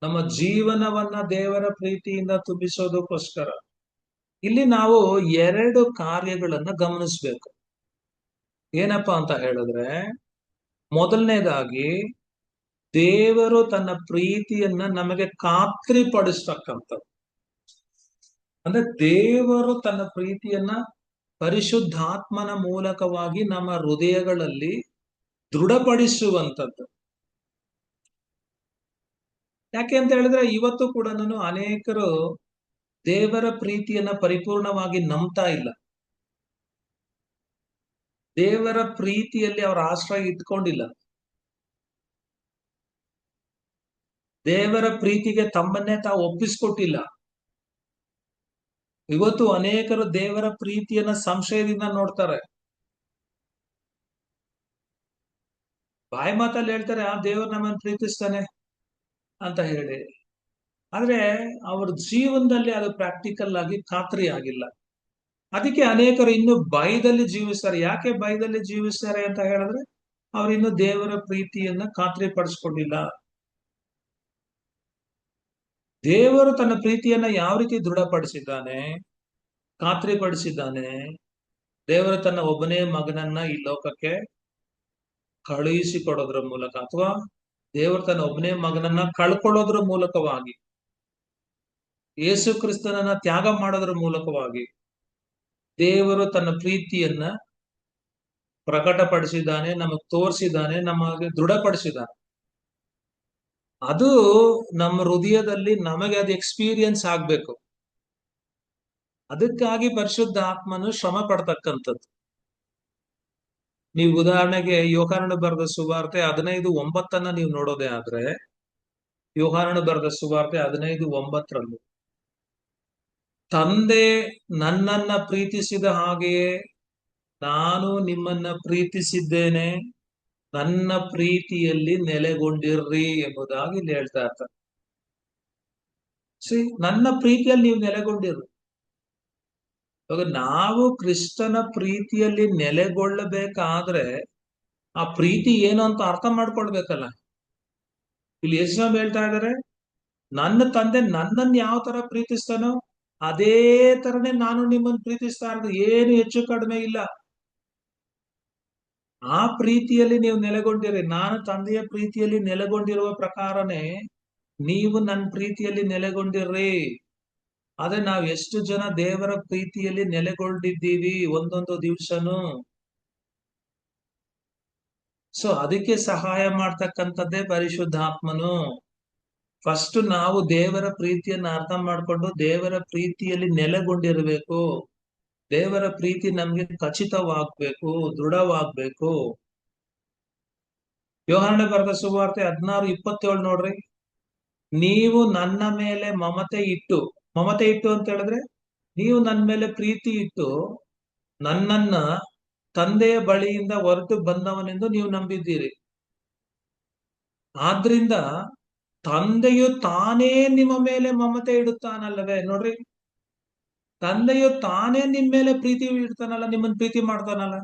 ನಮ್ಮ ಜೀವನವನ್ನ ದೇವರ ಪ್ರೀತಿಯಿಂದ ತುಂಬಿಸೋದಕ್ಕೋಸ್ಕರ. ಇಲ್ಲಿ ನಾವು 2 ಕಾರ್ಯಗಳನ್ನ ಗಮನಿಸ್ಬೇಕು. ಏನಪ್ಪಾ ಅಂತ ಹೇಳಿದ್ರೆ, ಮೊದಲನೇದಾಗಿ ದೇವರು ತನ್ನ ಪ್ರೀತಿಯನ್ನ ನಮಗೆ ಖಾತ್ರಿಪಡಿಸ್ತಕ್ಕಂಥದ್ದು. ಅಂದ್ರೆ ದೇವರು ತನ್ನ ಪ್ರೀತಿಯನ್ನ ಪರಿಶುದ್ಧಾತ್ಮನ ಮೂಲಕವಾಗಿ ನಮ್ಮ ಹೃದಯಗಳಲ್ಲಿ ದೃಢಪಡಿಸುವಂಥದ್ದು. ಯಾಕೆ ಅಂತ ಹೇಳಿದ್ರೆ, ಇವತ್ತು ಕೂಡ ಅನೇಕರು ದೇವರ ಪ್ರೀತಿಯನ್ನ ಪರಿಪೂರ್ಣವಾಗಿ ನಂಬ್ತಾ ಇಲ್ಲ. ದೇವರ ಪ್ರೀತಿಯಲ್ಲಿ ಅವರ ಆಶ್ರಯ ಇಟ್ಕೊಂಡಿಲ್ಲ. ದೇವರ ಪ್ರೀತಿಗೆ ತಮ್ಮನ್ನೇ ತಾವು ಒಪ್ಪಿಸ್ಕೊಟ್ಟಿಲ್ಲ. ಇವತ್ತು ಅನೇಕರು ದೇವರ ಪ್ರೀತಿಯನ್ನ ಸಂಶಯದಿಂದ ನೋಡ್ತಾರೆ. ಬಾಯಿ ಮಾತಲ್ಲಿ ಹೇಳ್ತಾರೆ, ಆ ದೇವರು ನಮ್ಮನ್ನು ಪ್ರೀತಿಸ್ತಾನೆ ಅಂತ ಹೇಳಿ, ಆದ್ರೆ ಅವ್ರ ಜೀವನದಲ್ಲಿ ಅದು ಪ್ರಾಕ್ಟಿಕಲ್ ಆಗಿ ಖಾತ್ರಿ ಆಗಿಲ್ಲ. ಅದಕ್ಕೆ ಅನೇಕರು ಇನ್ನು ಭಯದಲ್ಲಿ ಜೀವಿಸ್ತಾರೆ. ಯಾಕೆ ಭಯದಲ್ಲಿ ಜೀವಿಸ್ತಾರೆ ಅಂತ ಹೇಳಿದ್ರೆ, ಅವ್ರು ಇನ್ನು ದೇವರ ಪ್ರೀತಿಯನ್ನ ಖಾತ್ರಿ ಪಡಿಸ್ಕೊಂಡಿಲ್ಲ. ದೇವರು ತನ್ನ ಪ್ರೀತಿಯನ್ನ ಯಾವ ರೀತಿ ದೃಢಪಡಿಸಿದ್ದಾನೆ, ಖಾತ್ರಿಪಡಿಸಿದ್ದಾನೆ? ದೇವರು ತನ್ನ ಒಬ್ಬನೇ ಮಗನನ್ನ ಈ ಲೋಕಕ್ಕೆ ಕಳುಹಿಸಿ ಕೊಡೋದ್ರ ಮೂಲಕ, ಅಥವಾ ದೇವರು ತನ್ನ ಒಬ್ಬನೇ ಮಗನನ್ನ ಕಳ್ಕೊಳ್ಳೋದ್ರ ಮೂಲಕವಾಗಿ, ಯೇಸು ಕ್ರಿಸ್ತನನ್ನ ತ್ಯಾಗ ಮಾಡೋದ್ರ ಮೂಲಕವಾಗಿ ದೇವರು ತನ್ನ ಪ್ರೀತಿಯನ್ನ ಪ್ರಕಟಪಡಿಸಿದ್ದಾನೆ, ನಮಗ್ ತೋರಿಸಿದ್ದಾನೆ, ನಮಗೆ ದೃಢಪಡಿಸಿದ್ದಾನೆ. ಅದು ನಮ್ಮ ಹೃದಯದಲ್ಲಿ ನಮಗೆ ಅದು ಎಕ್ಸ್ಪೀರಿಯನ್ಸ್ ಆಗ್ಬೇಕು. ಅದಕ್ಕಾಗಿ ಪರಿಶುದ್ಧ ಆತ್ಮನು ಶ್ರಮ ಪಡ್ತಕ್ಕಂಥದ್ದು. ನೀವು ಉದಾಹರಣೆಗೆ ಯೋಹಾನನು ಬರೆದ ಸುವಾರ್ತೆ 15:9 ನೀವು ನೋಡೋದೇ ಆದ್ರೆ, ಯೋಹಾನನು ಬರೆದ ಸುವಾರ್ತೆ 15:9 ತಂದೆ ನನ್ನನ್ನ ಪ್ರೀತಿಸಿದ ಹಾಗೆಯೇ ನಾನು ನಿಮ್ಮನ್ನ ಪ್ರೀತಿಸಿದ್ದೇನೆ, ನನ್ನ ಪ್ರೀತಿಯಲ್ಲಿ ನೆಲೆಗೊಂಡಿರ್ರಿ ಎಂಬುದಾಗಿ ಇಲ್ಲಿ ಹೇಳ್ತಾ ಇರ್ತಾರೆ. ನನ್ನ ಪ್ರೀತಿಯಲ್ಲಿ ನೀವು ನೆಲೆಗೊಂಡಿರ್ರಿ. ಇವಾಗ ನಾವು ಕ್ರಿಸ್ತನ ಪ್ರೀತಿಯಲ್ಲಿ ನೆಲೆಗೊಳ್ಳಬೇಕಾದ್ರೆ ಆ ಪ್ರೀತಿ ಏನು ಅಂತ ಅರ್ಥ ಮಾಡ್ಕೊಳ್ಬೇಕಲ್ಲ. ಇಲ್ಲಿ ಯೇಸು ಹೇಳ್ತಾ ಇದಾರೆ, ನನ್ನ ತಂದೆ ನನ್ನನ್ನು ಯಾವ ತರ ಪ್ರೀತಿಸ್ತಾನೋ ಅದೇ ತರನೇ ನಾನು ನಿಮ್ಮನ್ನು ಪ್ರೀತಿಸ್ತಾ ಇರೋದು, ಏನು ಹೆಚ್ಚು ಕಡಿಮೆ ಇಲ್ಲ. ಆ ಪ್ರೀತಿಯಲ್ಲಿ ನೀವು ನೆಲೆಗೊಂಡಿರಿ. ನಾನು ತಂದೆಯ ಪ್ರೀತಿಯಲ್ಲಿ ನೆಲೆಗೊಂಡಿರುವ ಪ್ರಕಾರನೇ ನೀವು ನನ್ನ ಪ್ರೀತಿಯಲ್ಲಿ ನೆಲೆಗೊಂಡಿರ್ರಿ. ಆದ್ರೆ ನಾವ್ ಎಷ್ಟು ಜನ ದೇವರ ಪ್ರೀತಿಯಲ್ಲಿ ನೆಲೆಗೊಂಡಿದ್ದೀವಿ ಒಂದೊಂದು ದಿವ್ಸನು. ಅದಕ್ಕೆ ಸಹಾಯ ಮಾಡ್ತಕ್ಕಂಥದ್ದೇ ಪರಿಶುದ್ಧಾತ್ಮನು. ಫಸ್ಟ್ ನಾವು ದೇವರ ಪ್ರೀತಿಯನ್ನ ಅರ್ಥ ಮಾಡ್ಕೊಂಡು ದೇವರ ಪ್ರೀತಿಯಲ್ಲಿ ನೆಲೆಗೊಂಡಿರ್ಬೇಕು. ದೇವರ ಪ್ರೀತಿ ನಮ್ಗೆ ಖಚಿತವಾಗ್ಬೇಕು, ದೃಢವಾಗ್ಬೇಕು. ಯೋಹಾನನ ಬರೆದ ಸುವಾರ್ತೆ 16:27 ನೋಡ್ರಿ. ನೀವು ನನ್ನ ಮೇಲೆ ಮಮತೆ ಇಟ್ಟು ಅಂತ ಹೇಳಿದ್ರೆ ನೀವು ನನ್ನ ಮೇಲೆ ಪ್ರೀತಿ ಇಟ್ಟು ನನ್ನನ್ನ ತಂದೆಯ ಬಳಿಯಿಂದ ಹೊರಟು ಬಂದವನೆಂದು ನೀವು ನಂಬಿದ್ದೀರಿ. ಆದ್ರಿಂದ ತಂದೆಯು ತಾನೇ ನಿಮ್ಮ ಮೇಲೆ ಮಮತೆ ಇಡುತ್ತಾನಲ್ಲವೇ. ನೋಡ್ರಿ, ತಂದೆಯು ತಾನೇ ನಿಮ್ ಮೇಲೆ ಪ್ರೀತಿ ಇಡ್ತಾನಲ್ಲ, ನಿಮ್ಮನ್ನ ಪ್ರೀತಿ ಮಾಡ್ತಾನಲ್ಲ.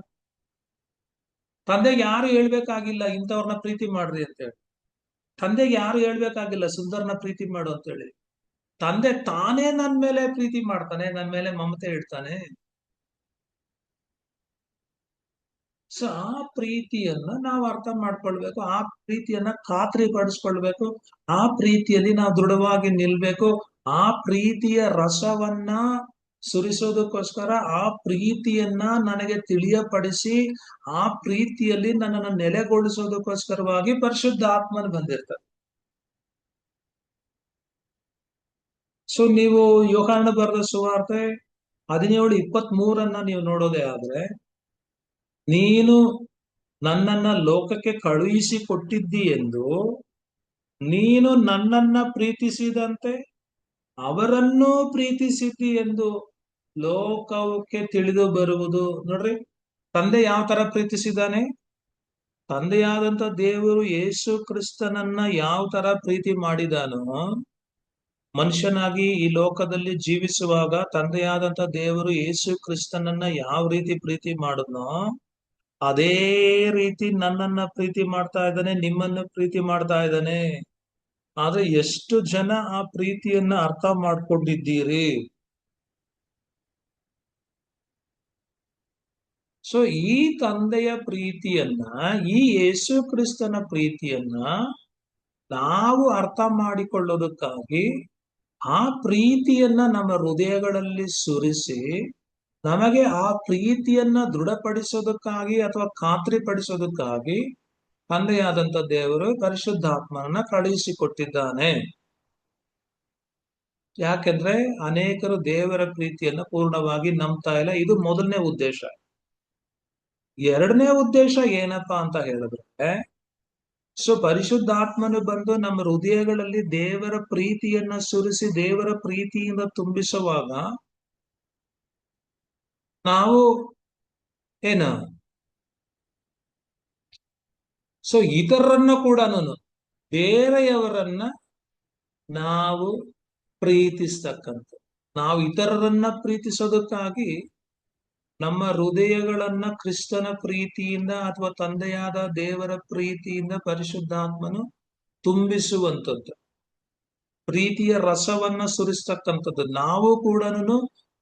ತಂದೆಗೆ ಯಾರು ಹೇಳ್ಬೇಕಾಗಿಲ್ಲ ಇಂಥವ್ರನ್ನ ಪ್ರೀತಿ ಮಾಡ್ರಿ ಅಂತೇಳಿ. ತಂದೆಗೆ ಯಾರು ಹೇಳ್ಬೇಕಾಗಿಲ್ಲ ಸುಂದರ್ನ ಪ್ರೀತಿ ಮಾಡು ಅಂತೇಳಿ. ತಂದೆ ತಾನೇ ನನ್ ಮೇಲೆ ಪ್ರೀತಿ ಮಾಡ್ತಾನೆ, ನನ್ ಮೇಲೆ ಮಮತೆ ಇಡ್ತಾನೆ. ಆ ಪ್ರೀತಿಯನ್ನ ನಾವು ಅರ್ಥ ಮಾಡ್ಕೊಳ್ಬೇಕು, ಆ ಪ್ರೀತಿಯನ್ನ ಖಾತ್ರಿ ಪಡಿಸ್ಕೊಳ್ಬೇಕು, ಆ ಪ್ರೀತಿಯಲ್ಲಿ ನಾವು ದೃಢವಾಗಿ ನಿಲ್ಬೇಕು. ಆ ಪ್ರೀತಿಯ ರಸವನ್ನ ಸುರಿಸೋದಕ್ಕೋಸ್ಕರ ಆ ಪ್ರೀತಿಯನ್ನ ನನಗೆ ತಿಳಿಯಪಡಿಸಿ ಆ ಪ್ರೀತಿಯಲ್ಲಿ ನನ್ನನ್ನು ನೆಲೆಗೊಳಿಸೋದಕ್ಕೋಸ್ಕರವಾಗಿ ಪರಿಶುದ್ಧ ಆತ್ಮನ ಬಂದಿರ್ತಾರೆ. ನೀವು ಯೋಹಾನನ ಬರೆದ ಸುವಾರ್ತೆ 17:23 ನೀವು ನೋಡೋದೇ ಆದ್ರೆ, ನೀನು ನನ್ನನ್ನ ಲೋಕಕ್ಕೆ ಕಳುಹಿಸಿ ಕೊಟ್ಟಿದ್ದಿ ಎಂದು ನೀನು ನನ್ನನ್ನ ಪ್ರೀತಿಸಿದಂತೆ ಅವರನ್ನೂ ಪ್ರೀತಿಸಿದ್ದಿ ಎಂದು ಲೋಕಕ್ಕೆ ತಿಳಿದು ಬರುವುದು. ನೋಡ್ರಿ, ತಂದೆ ಯಾವ ತರ ಪ್ರೀತಿಸಿದಾನೆ, ತಂದೆಯಾದಂತ ದೇವರು ಯೇಸು ಕ್ರಿಸ್ತನನ್ನ ಯಾವ ತರ ಪ್ರೀತಿ ಮಾಡಿದಾನೋ, ಮನುಷ್ಯನಾಗಿ ಈ ಲೋಕದಲ್ಲಿ ಜೀವಿಸುವಾಗ ತಂದೆಯಾದಂತ ದೇವರು ಯೇಸು ಕ್ರಿಸ್ತನನ್ನ ಯಾವ ರೀತಿ ಪ್ರೀತಿ ಮಾಡಿದ್ನೋ ಅದೇ ರೀತಿ ನನ್ನನ್ನ ಪ್ರೀತಿ ಮಾಡ್ತಾ ಇದ್ದಾನೆ, ನಿಮ್ಮನ್ನು ಪ್ರೀತಿ ಮಾಡ್ತಾ ಇದ್ದಾನೆ. ಆದ್ರೆ ಎಷ್ಟು ಜನ ಆ ಪ್ರೀತಿಯನ್ನ ಅರ್ಥ ಮಾಡ್ಕೊಂಡಿದ್ದೀರಿ? ಈ ತಂದೆಯ ಪ್ರೀತಿಯನ್ನ, ಈ ಯೇಸು ಕ್ರಿಸ್ತನ ಪ್ರೀತಿಯನ್ನ ನಾವು ಅರ್ಥ ಮಾಡಿಕೊಳ್ಳೋದಕ್ಕಾಗಿ ಆ ಪ್ರೀತಿಯನ್ನ ನಮ್ಮ ಹೃದಯಗಳಲ್ಲಿ ಸುರಿಸಿ ನಮಗೆ ಆ ಪ್ರೀತಿಯನ್ನ ದೃಢಪಡಿಸೋದಕ್ಕಾಗಿ ಅಥವಾ ಖಾತ್ರಿಪಡಿಸೋದಕ್ಕಾಗಿ ತಂದೆಯಾದಂತ ದೇವರು ಪರಿಶುದ್ಧಾತ್ಮನನ್ನ ಕಳುಹಿಸಿಕೊಟ್ಟಿದ್ದಾನೆ. ಯಾಕೆಂದ್ರೆ ಅನೇಕರು ದೇವರ ಪ್ರೀತಿಯನ್ನ ಪೂರ್ಣವಾಗಿ ನಂಬ್ತಾ ಇಲ್ಲ. ಇದು ಮೊದಲನೇ ಉದ್ದೇಶ. ಎರಡನೇ ಉದ್ದೇಶ ಏನಪ್ಪಾ ಅಂತ ಹೇಳಿದ್ರೆ, ಪರಿಶುದ್ಧಾತ್ಮನು ಬಂದು ನಮ್ಮ ಹೃದಯಗಳಲ್ಲಿ ದೇವರ ಪ್ರೀತಿಯನ್ನ ಸುರಿಸಿ ದೇವರ ಪ್ರೀತಿಯಿಂದ ತುಂಬಿಸುವಾಗ ನಾವು ಏನ ಇತರರನ್ನ ಕೂಡ ಬೇರೆಯವರನ್ನ ನಾವು ಪ್ರೀತಿಸ್ತಕ್ಕಂಥ, ನಾವು ಇತರರನ್ನ ಪ್ರೀತಿಸೋದಕ್ಕಾಗಿ ನಮ್ಮ ಹೃದಯಗಳನ್ನ ಕ್ರಿಸ್ತನ ಪ್ರೀತಿಯಿಂದ ಅಥವಾ ತಂದೆಯಾದ ದೇವರ ಪ್ರೀತಿಯಿಂದ ಪರಿಶುದ್ಧಾತ್ಮನು ತುಂಬಿಸುವಂಥದ್ದು, ಪ್ರೀತಿಯ ರಸವನ್ನ ಸುರಿಸ್ತಕ್ಕಂಥದ್ದು. ನಾವು ಕೂಡ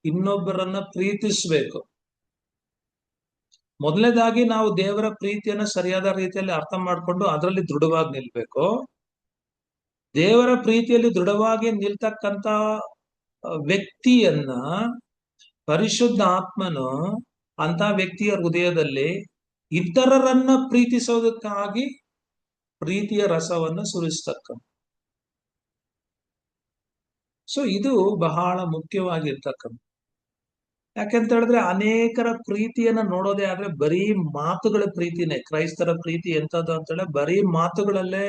ಇನ್ನೊಬ್ಬರನ್ನ ಪ್ರೀತಿಸ್ಬೇಕು. ಮೊದಲನೇದಾಗಿ ನಾವು ದೇವರ ಪ್ರೀತಿಯನ್ನ ಸರಿಯಾದ ರೀತಿಯಲ್ಲಿ ಅರ್ಥ ಮಾಡ್ಕೊಂಡು ಅದರಲ್ಲಿ ದೃಢವಾಗಿ ನಿಲ್ಬೇಕು. ದೇವರ ಪ್ರೀತಿಯಲ್ಲಿ ದೃಢವಾಗಿ ನಿಲ್ತಕ್ಕಂತ ವ್ಯಕ್ತಿಯನ್ನ ಪರಿಶುದ್ಧ ಆತ್ಮನು ಅಂತ ವ್ಯಕ್ತಿಯ ಹೃದಯದಲ್ಲಿ ಇತರರನ್ನ ಪ್ರೀತಿಸೋದಕ್ಕಾಗಿ ಪ್ರೀತಿಯ ರಸವನ್ನ ಸುರಿಸ್ತಕ್ಕಂಥ. ಇದು ಬಹಳ ಮುಖ್ಯವಾಗಿರ್ತಕ್ಕಂಥ. ಯಾಕೆಂತ ಹೇಳಿದ್ರೆ ಅನೇಕರ ಪ್ರೀತಿಯನ್ನ ನೋಡೋದೇ ಆದ್ರೆ ಬರೀ ಮಾತುಗಳ ಪ್ರೀತಿನೇ. ಕ್ರೈಸ್ತರ ಪ್ರೀತಿ ಎಂತದ್ದು ಅಂತ ಹೇಳಿ ಬರೀ ಮಾತುಗಳಲ್ಲೇ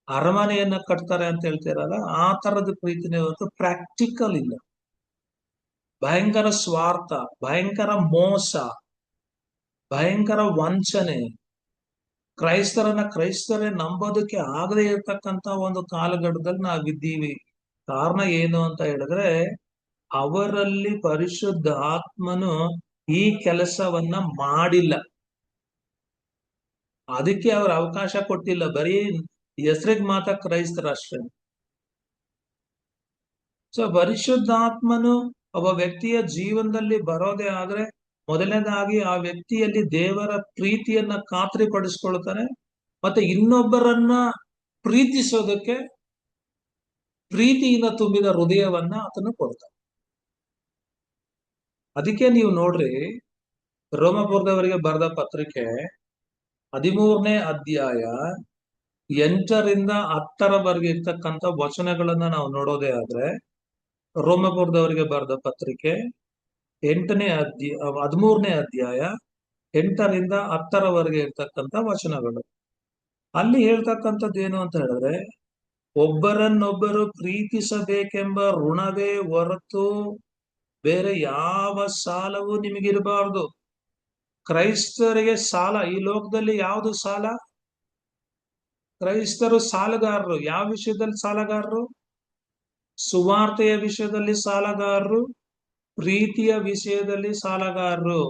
ಅರಮನೆಯನ್ನ ಕಟ್ತಾರೆ ಅಂತ ಹೇಳ್ತಾರಲ್ಲ, ಆ ತರದ ಪ್ರೀತಿನೇ ಹೊರತು ಪ್ರಾಕ್ಟಿಕಲ್ ಇಲ್ಲ. ಭಯಂಕರ ಸ್ವಾರ್ಥ, ಭಯಂಕರ ಮೋಸ, ಭಯಂಕರ ವಂಚನೆ, ಕ್ರೈಸ್ತರೇ ನಂಬೋದಕ್ಕೆ ಆಗದೆ ಇರತಕ್ಕಂತ ಒಂದು ಕಾಲಘಟ್ಟದಲ್ಲಿ ನಾವಿದ್ದೀವಿ. ಕಾರಣ ಏನು ಅಂತ ಹೇಳಿದ್ರೆ, ಅವರಲ್ಲಿ ಪರಿಶುದ್ಧ ಆತ್ಮನು ಈ ಕೆಲಸವನ್ನ ಮಾಡಿಲ್ಲ. ಅದಕ್ಕೆ ಅವ್ರ ಅವಕಾಶ ಕೊಟ್ಟಿಲ್ಲ. ಬರೀ ಹೆಸರಿಗೆ ಮಾತ್ರ ಕ್ರೈಸ್ತರಷ್ಟೇ. ಸೊ ಪರಿಶುದ್ಧಾತ್ಮನು ಒಬ್ಬ ವ್ಯಕ್ತಿಯ ಜೀವನದಲ್ಲಿ ಬರೋದೇ ಆದ್ರೆ, ಮೊದಲನೇದಾಗಿ ಆ ವ್ಯಕ್ತಿಯಲ್ಲಿ ದೇವರ ಪ್ರೀತಿಯನ್ನ ಖಾತ್ರಿಪಡಿಸ್ಕೊಳ್ತಾನೆ. ಮತ್ತೆ ಇನ್ನೊಬ್ಬರನ್ನ ಪ್ರೀತಿಸೋದಕ್ಕೆ ಪ್ರೀತಿಯಿಂದ ತುಂಬಿದ ಹೃದಯವನ್ನ ಆತನು ಕೊಡ್ತಾನೆ. ಅದಕ್ಕೆ ನೀವು ನೋಡ್ರಿ, ರೋಮಪುರದವರಿಗೆ ಬರೆದ ಪತ್ರಿಕೆ 13ನೇ ಅಧ್ಯಾಯ 8ರಿಂದ 10ರವರೆಗೆ ಇರ್ತಕ್ಕಂಥ ವಚನಗಳನ್ನ ನಾವು ನೋಡೋದೇ ಆದ್ರೆ, ರೋಮಪುರದವರಿಗೆ ಬರೆದ ಪತ್ರಿಕೆ 13ನೇ ಅಧ್ಯಾಯ 8ರಿಂದ 10ರವರೆಗೆ ಇರ್ತಕ್ಕಂಥ ವಚನಗಳು. ಅಲ್ಲಿ ಹೇಳ್ತಕ್ಕಂಥದ್ದು ಏನು ಅಂತ ಹೇಳಿದ್ರೆ, ಒಬ್ಬರನ್ನೊಬ್ಬರು ಪ್ರೀತಿಸಬೇಕೆಂಬ ಋಣವೇ ಹೊರತು ಬೇರೆ ಯಾವ ಸಾಲವೂ ನಿಮಗಿರಬಾರ್ದು. ಕ್ರೈಸ್ತರಿಗೆ ಸಾಲ ಈ ಲೋಕದಲ್ಲಿ ಯಾವುದು ಸಾಲ? ಕ್ರೈಸ್ತರು ಸಾಲಗಾರರು. ಯಾವ ವಿಷಯದಲ್ಲಿ ಸಾಲಗಾರರು? ಸುವಾರ್ತೆಯ ವಿಷಯದಲ್ಲಿ ಸಾಲಗಾರರು, ಪ್ರೀತಿಯ ವಿಷಯದಲ್ಲಿ ಸಾಲಗಾರರು.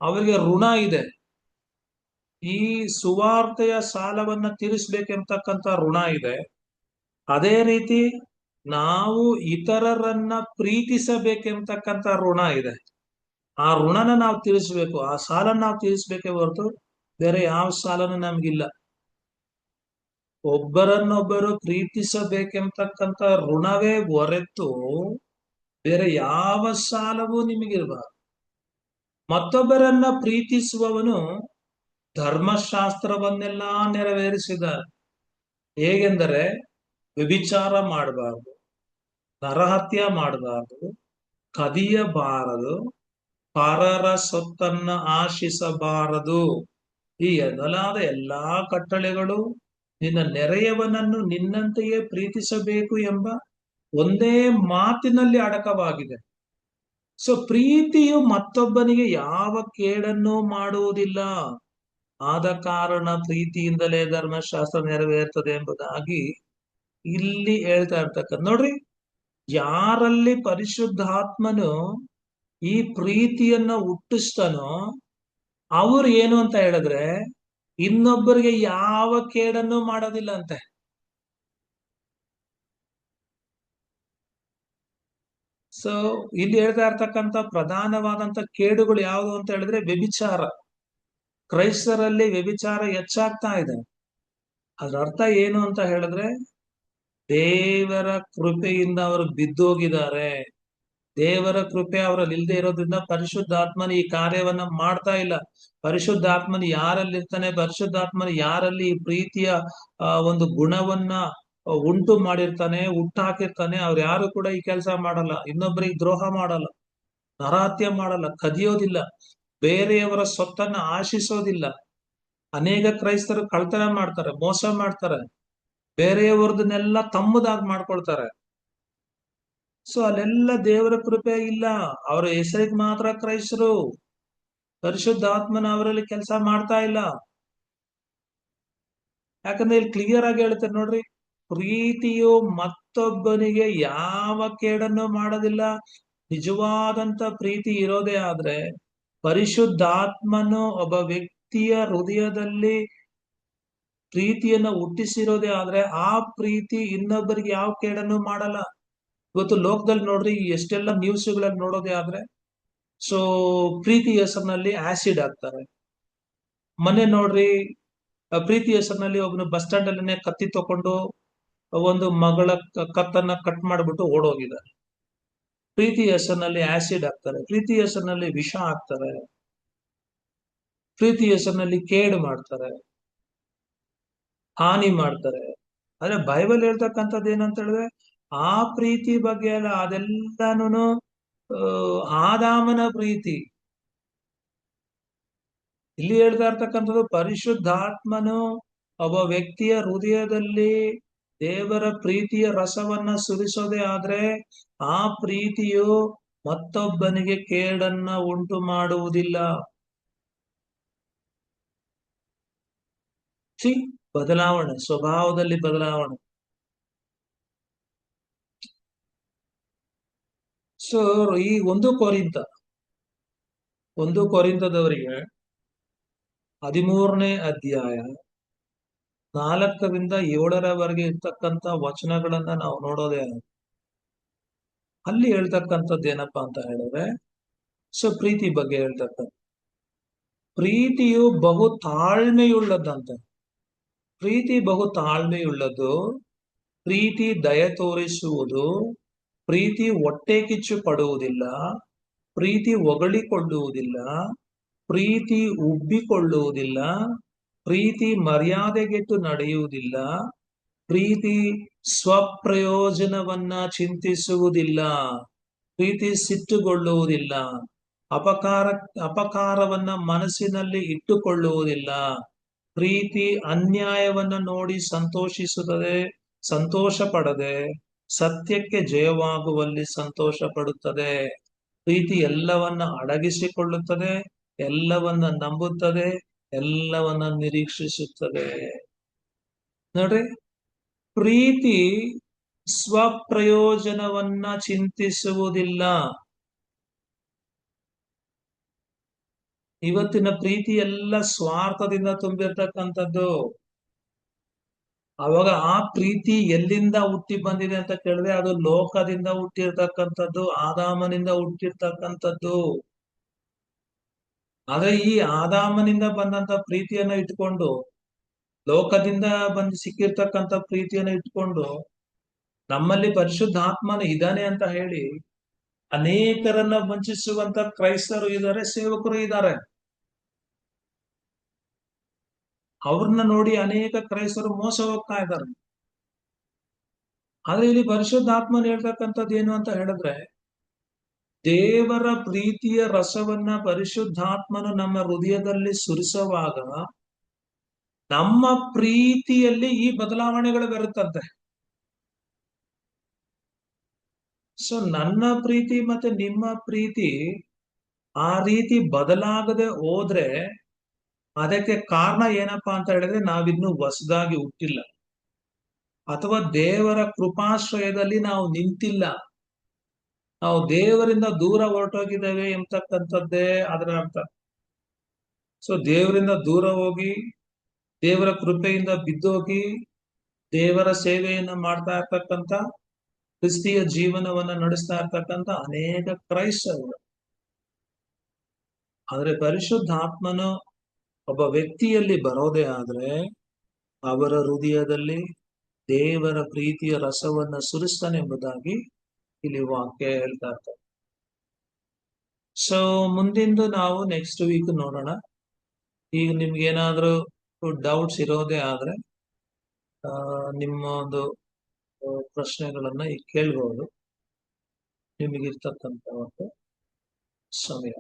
ಅವರಿಗೆ ಋಣ ಇದೆ. ಈ ಸುವಾರ್ತೆಯ ಸಾಲವನ್ನ ತೀರಿಸ್ಬೇಕೆಂಬತಕ್ಕಂಥ ಋಣ ಇದೆ. ಅದೇ ರೀತಿ ನಾವು ಇತರರನ್ನ ಪ್ರೀತಿಸಬೇಕೆಂಬತಕ್ಕಂಥ ಋಣ ಇದೆ. ಆ ಋಣನ ನಾವು ತೀರಿಸ್ಬೇಕು, ಆ ಸಾಲನ ನಾವು ತೀರಿಸ್ಬೇಕೇ ಹೊರತು ಬೇರೆ ಯಾವ ಸಾಲನೂ ನಮ್ಗಿಲ್ಲ. ಒಬ್ಬರನ್ನೊಬ್ಬರು ಪ್ರೀತಿಸಬೇಕೆಂಬತಕ್ಕಂಥ ಋಣವೇ ಹೊರತು ಬೇರೆ ಯಾವ ಸಾಲವೂ ನಿಮಗಿರಬಾರದು. ಮತ್ತೊಬ್ಬರನ್ನ ಪ್ರೀತಿಸುವವನು ಧರ್ಮಶಾಸ್ತ್ರವನ್ನೆಲ್ಲ ನೆರವೇರಿಸಿದ್ದಾರೆ. ಹೇಗೆಂದರೆ, ವ್ಯಭಿಚಾರ ಮಾಡಬಾರದು, ನರಹತ್ಯ ಮಾಡಬಾರದು, ಕದಿಯಬಾರದು, ಪರರ ಸೊತ್ತನ್ನ ಆಶಿಸಬಾರದು. ಈ ಎನ್ನಲಾದ ಎಲ್ಲಾ ಕಟ್ಟಳೆಗಳು ನಿನ್ನ ನೆರೆಯವನನ್ನು ನಿನ್ನಂತೆಯೇ ಪ್ರೀತಿಸಬೇಕು ಎಂಬ ಒಂದೇ ಮಾತಿನಲ್ಲಿ ಅಡಕವಾಗಿದೆ. ಸೊ ಪ್ರೀತಿಯು ಮತ್ತೊಬ್ಬನಿಗೆ ಯಾವ ಕೇಡನ್ನು ಮಾಡುವುದಿಲ್ಲ. ಆದ ಕಾರಣ ಪ್ರೀತಿಯಿಂದಲೇ ಧರ್ಮಶಾಸ್ತ್ರ ನೆರವೇರ್ತದೆ ಎಂಬುದಾಗಿ ಇಲ್ಲಿ ಹೇಳ್ತಾ ಇರ್ತಕ್ಕಂಥ ನೋಡ್ರಿ, ಯಾರಲ್ಲಿ ಪರಿಶುದ್ಧಾತ್ಮನು ಈ ಪ್ರೀತಿಯನ್ನ ಹುಟ್ಟಿಸ್ತಾನೋ ಅವ್ರು ಏನು ಅಂತ ಹೇಳಿದ್ರೆ, ಇನ್ನೊಬ್ಬರಿಗೆ ಯಾವ ಕೇಡನ್ನು ಮಾಡೋದಿಲ್ಲ ಅಂತೆ. ಸೊ ಇಲ್ಲಿ ಹೇಳ್ತಾ ಇರ್ತಕ್ಕಂಥ ಪ್ರಧಾನವಾದಂತ ಕೇಡುಗಳು ಯಾವುದು ಅಂತ ಹೇಳಿದ್ರೆ ವ್ಯಭಿಚಾರ. ಕ್ರೈಸ್ತರಲ್ಲಿ ವ್ಯಭಿಚಾರ ಹೆಚ್ಚಾಗ್ತಾ ಇದೆ. ಅದ್ರ ಅರ್ಥ ಏನು ಅಂತ ಹೇಳಿದ್ರೆ, ದೇವರ ಕೃಪೆಯಿಂದ ಅವರು ಬಿದ್ದೋಗಿದ್ದಾರೆ. ದೇವರ ಕೃಪೆ ಅವರಲ್ಲಿ ಇಲ್ಲದೆ ಇರೋದ್ರಿಂದ ಪರಿಶುದ್ಧಾತ್ಮನ ಈ ಕಾರ್ಯವನ್ನ ಮಾಡ್ತಾ ಇಲ್ಲ. ಪರಿಶುದ್ಧಾತ್ಮನ ಯಾರಲ್ಲಿ ಇರ್ತಾನೆ, ಪರಿಶುದ್ಧಾತ್ಮನ ಯಾರಲ್ಲಿ ಈ ಪ್ರೀತಿಯ ಒಂದು ಗುಣವನ್ನ ಉಂಟು ಮಾಡಿರ್ತಾನೆ, ಹುಟ್ಟಾಕಿರ್ತಾನೆ, ಅವ್ರು ಯಾರು ಕೂಡ ಈ ಕೆಲಸ ಮಾಡಲ್ಲ. ಇನ್ನೊಬ್ಬರಿಗೆ ದ್ರೋಹ ಮಾಡಲ್ಲ, ನರಹತ್ಯೆ ಮಾಡಲ್ಲ, ಕದಿಯೋದಿಲ್ಲ, ಬೇರೆಯವರ ಸೊತ್ತನ್ನ ಆಶಿಸೋದಿಲ್ಲ. ಅನೇಕ ಕ್ರೈಸ್ತರು ಕಳ್ತನ ಮಾಡ್ತಾರೆ, ಮೋಸ ಮಾಡ್ತಾರೆ, ಬೇರೆಯವರದನ್ನೆಲ್ಲ ತಮ್ಮದಾಗಿ ಮಾಡ್ಕೊಳ್ತಾರೆ. ಸೊ ಅಲ್ಲೆಲ್ಲ ದೇವರ ಕೃಪೆ ಇಲ್ಲ. ಅವರ ಹೆಸರಿಗೆ ಮಾತ್ರ ಕ್ರೈಸ್ತರು. ಪರಿಶುದ್ಧಾತ್ಮನ ಅವರಲ್ಲಿ ಕೆಲಸ ಮಾಡ್ತಾ ಇಲ್ಲ. ಯಾಕಂದ್ರೆ ಇಲ್ಲಿ ಕ್ಲಿಯರ್ ಆಗಿ ಹೇಳ್ತಾರೆ ನೋಡ್ರಿ, ಪ್ರೀತಿಯು ಮತ್ತೊಬ್ಬನಿಗೆ ಯಾವ ಕೇಡನ್ನು ಮಾಡೋದಿಲ್ಲ. ನಿಜವಾದಂತ ಪ್ರೀತಿ ಇರೋದೇ ಆದ್ರೆ, ಪರಿಶುದ್ಧಾತ್ಮನು ಒಬ್ಬ ವ್ಯಕ್ತಿಯ ಹೃದಯದಲ್ಲಿ ಪ್ರೀತಿಯನ್ನ ಹುಟ್ಟಿಸಿರೋದೇ ಆದ್ರೆ, ಆ ಪ್ರೀತಿ ಇನ್ನೊಬ್ಬರಿಗೆ ಯಾವ ಕೇಡನ್ನು ಮಾಡಲ್ಲ. ಇವತ್ತು ಲೋಕದಲ್ಲಿ ನೋಡ್ರಿ, ಎಷ್ಟೆಲ್ಲ ನ್ಯೂಸ್ಗಳಲ್ಲಿ ನೋಡೋದೇ ಆದ್ರೆ, ಸೊ ಪ್ರೀತಿ ಹೆಸರಿನಲ್ಲಿ ಆಸಿಡ್ ಹಾಕ್ತಾರೆ. ಮೊನ್ನೆ ನೋಡ್ರಿ, ಪ್ರೀತಿ ಹೆಸರಿನಲ್ಲಿ ಒಬ್ಬನು ಬಸ್ ಸ್ಟ್ಯಾಂಡ್ ಅಲ್ಲೇ ಕತ್ತಿ ತಕೊಂಡು ಒಂದು ಮಗಳ ಕತ್ತನ್ನ ಕಟ್ ಮಾಡ್ಬಿಟ್ಟು ಓಡೋಗಿದ್ದಾರೆ. ಪ್ರೀತಿ ಹೆಸರಿನಲ್ಲಿ ಆಸಿಡ್ ಹಾಕ್ತಾರೆ, ಪ್ರೀತಿ ಹೆಸರಿನಲ್ಲಿ ವಿಷ ಹಾಕ್ತಾರೆ, ಪ್ರೀತಿ ಹೆಸರಿನಲ್ಲಿ ಕೇಡು ಮಾಡ್ತಾರೆ, ಹಾನಿ ಮಾಡ್ತಾರೆ. ಆದ್ರೆ ಬೈಬಲ್ ಹೇಳ್ತಕ್ಕಂಥದ್ದು ಏನಂತ ಹೇಳಿದ್ರೆ, ಆ ಪ್ರೀತಿ ಬಗ್ಗೆ ಅಲ್ಲ, ಅದೆಲ್ಲಾನು ಆದಾಮನ ಪ್ರೀತಿ. ಇಲ್ಲಿ ಹೇಳ್ತಾ ಇರ್ತಕ್ಕಂಥದ್ದು, ಪರಿಶುದ್ಧಾತ್ಮನು ಒಬ್ಬ ವ್ಯಕ್ತಿಯ ಹೃದಯದಲ್ಲಿ ದೇವರ ಪ್ರೀತಿಯ ರಸವನ್ನ ಸುರಿಸೋದೇ ಆದ್ರೆ, ಆ ಪ್ರೀತಿಯು ಮತ್ತೊಬ್ಬನಿಗೆ ಕೇಡನ್ನ ಉಂಟು ಮಾಡುವುದಿಲ್ಲ. ಸಿ, ಬದಲಾವಣೆ, ಸ್ವಭಾವದಲ್ಲಿ ಬದಲಾವಣೆ. ಸೊ ಈ ಒಂದು ಕೊರಿಂತದವರಿಗೆ 13ನೇ ಅಧ್ಯಾಯ 4ರಿಂದ 7ರವರೆಗೆ ಇರ್ತಕ್ಕಂಥ ವಚನಗಳನ್ನ ನಾವು ನೋಡೋದೇ. ಅಲ್ಲಿ ಹೇಳ್ತಕ್ಕಂಥದ್ದು ಏನಪ್ಪಾ ಅಂತ ಹೇಳಿದ್ರೆ, ಸೊ ಪ್ರೀತಿ ಬಗ್ಗೆ ಹೇಳ್ತಕ್ಕಂಥ, ಪ್ರೀತಿಯು ಬಹು ತಾಳ್ಮೆಯುಳ್ಳದಂತೆ. ಪ್ರೀತಿ ಬಹು ತಾಳ್ಮೆಯುಳ್ಳದು. ಪ್ರೀತಿ ದಯ ತೋರಿಸುವುದು. ಪ್ರೀತಿ ಹೊಟ್ಟೆ ಕಿಚ್ಚು ಪಡುವುದಿಲ್ಲ. ಪ್ರೀತಿ ಹೊಗಳಿಕೊಳ್ಳುವುದಿಲ್ಲ. ಪ್ರೀತಿ ಉಬ್ಬಿಕೊಳ್ಳುವುದಿಲ್ಲ. ಪ್ರೀತಿ ಮರ್ಯಾದೆಗೆಟ್ಟು ನಡೆಯುವುದಿಲ್ಲ. ಪ್ರೀತಿ ಸ್ವಪ್ರಯೋಜನವನ್ನ ಚಿಂತಿಸುವುದಿಲ್ಲ. ಪ್ರೀತಿ ಸಿಟ್ಟುಗೊಳ್ಳುವುದಿಲ್ಲ. ಅಪಕಾರ ಅಪಕಾರವನ್ನ ಮನಸ್ಸಿನಲ್ಲಿ ಇಟ್ಟುಕೊಳ್ಳುವುದಿಲ್ಲ. ಪ್ರೀತಿ ಅನ್ಯಾಯವನ್ನ ನೋಡಿ ಸಂತೋಷಿಸುತ್ತದೆ, ಸಂತೋಷ ಪಡದೆ ಸತ್ಯಕ್ಕೆ ಜಯವಾಗುವಲ್ಲಿ ಸಂತೋಷ ಪಡುತ್ತದೆ. ಪ್ರೀತಿ ಎಲ್ಲವನ್ನ ಅಡಗಿಸಿಕೊಳ್ಳುತ್ತದೆ, ಎಲ್ಲವನ್ನ ನಂಬುತ್ತದೆ, ಎಲ್ಲವನ್ನ ನಿರೀಕ್ಷಿಸುತ್ತದೆ. ನೋಡ್ರಿ, ಪ್ರೀತಿ ಸ್ವಪ್ರಯೋಜನವನ್ನ ಚಿಂತಿಸುವುದಿಲ್ಲ. ಇವತ್ತಿನ ಪ್ರೀತಿ ಎಲ್ಲ ಸ್ವಾರ್ಥದಿಂದ ತುಂಬಿರ್ತಕ್ಕಂಥದ್ದು. ಅವಾಗ ಆ ಪ್ರೀತಿ ಎಲ್ಲಿಂದ ಹುಟ್ಟಿ ಬಂದಿದೆ ಅಂತ ಕೇಳಿದ್ರೆ, ಅದು ಲೋಕದಿಂದ ಹುಟ್ಟಿರ್ತಕ್ಕಂಥದ್ದು, ಆದಾಮನಿಂದ ಹುಟ್ಟಿರ್ತಕ್ಕಂಥದ್ದು. ಆದ್ರೆ ಈ ಆದಾಮನಿಂದ ಬಂದಂತ ಪ್ರೀತಿಯನ್ನ ಇಟ್ಕೊಂಡು, ಲೋಕದಿಂದ ಬಂದು ಸಿಕ್ಕಿರ್ತಕ್ಕಂಥ ಪ್ರೀತಿಯನ್ನ ಇಟ್ಕೊಂಡು, ನಮ್ಮಲ್ಲಿ ಪರಿಶುದ್ಧಾತ್ಮನ ಇದ್ದಾನೆ ಅಂತ ಹೇಳಿ ಅನೇಕರನ್ನ ವಂಚಿಸುವಂತ ಕ್ರೈಸ್ತರು ಇದ್ದಾರೆ, ಸೇವಕರು ಇದ್ದಾರೆ. ಅವ್ರನ್ನ ನೋಡಿ ಅನೇಕ ಕ್ರೈಸ್ತರು ಮೋಸ ಹೋಗ್ತಾ ಇದ್ದಾರೆ. ಆದ್ರೆ ಇಲ್ಲಿ ಪರಿಶುದ್ಧಾತ್ಮನ ಹೇಳ್ತಕ್ಕಂಥದ್ದು ಏನು ಅಂತ ಹೇಳಿದ್ರೆ, ದೇವರ ಪ್ರೀತಿಯ ರಸವನ್ನ ಪರಿಶುದ್ಧಾತ್ಮನು ನಮ್ಮ ಹೃದಯದಲ್ಲಿ ಸುರಿಸುವಾಗ ನಮ್ಮ ಪ್ರೀತಿಯಲ್ಲಿ ಈ ಬದಲಾವಣೆಗಳು ಬರುತ್ತಂತೆ. ಸೊ ನನ್ನ ಪ್ರೀತಿ ಮತ್ತೆ ನಿಮ್ಮ ಪ್ರೀತಿ ಆ ರೀತಿ ಬದಲಾಗದೆ ಹೋದ್ರೆ ಅದಕ್ಕೆ ಕಾರಣ ಏನಪ್ಪಾ ಅಂತ ಹೇಳಿದ್ರೆ, ನಾವಿನ್ನೂ ಹೊಸದಾಗಿ ಹುಟ್ಟಿಲ್ಲ, ಅಥವಾ ದೇವರ ಕೃಪಾಶ್ರಯದಲ್ಲಿ ನಾವು ನಿಂತಿಲ್ಲ. ನಾವು ದೇವರಿಂದ ದೂರ ಹೊರಟೋಗಿದ್ದೇವೆ ಎಂಬತಕ್ಕಂಥದ್ದೇ ಅದರ ಅರ್ಥ. ಸೊ ದೇವರಿಂದ ದೂರ ಹೋಗಿ, ದೇವರ ಕೃಪೆಯಿಂದ ಬಿದ್ದೋಗಿ, ದೇವರ ಸೇವೆಯನ್ನ ಮಾಡ್ತಾ ಇರ್ತಕ್ಕಂಥ, ಕ್ರಿಸ್ತಿಯ ಜೀವನವನ್ನ ನಡೆಸ್ತಾ ಇರ್ತಕ್ಕಂಥ ಅನೇಕ ಕ್ರೈಸ್ತರು. ಆದ್ರೆ ಪರಿಶುದ್ಧಾತ್ಮನು ಒಬ್ಬ ವ್ಯಕ್ತಿಯಲ್ಲಿ ಬರೋದೇ ಆದ್ರೆ ಅವರ ಹೃದಯದಲ್ಲಿ ದೇವರ ಪ್ರೀತಿಯ ರಸವನ್ನ ಸುರಿಸ್ತಾನೆ ಎಂಬುದಾಗಿ ಇಲ್ಲಿ ವಾಕ್ಯ ಹೇಳ್ತಾ ಇರ್ತಾರೆ. ಸೊ ಮುಂದಿಂದು ನಾವು ನೆಕ್ಸ್ಟ್ ವೀಕ್ ನೋಡೋಣ. ಈಗ ನಿಮ್ಗೆ ಏನಾದ್ರೂ ಡೌಟ್ಸ್ ಇರೋದೇ ಆದ್ರೆ ನಿಮ್ಮ ಒಂದು ಪ್ರಶ್ನೆಗಳನ್ನ ಈಗ ಕೇಳ್ಬಹುದು, ನಿಮಗಿರ್ತಕ್ಕಂಥ ಒಂದು ಸಮಯ.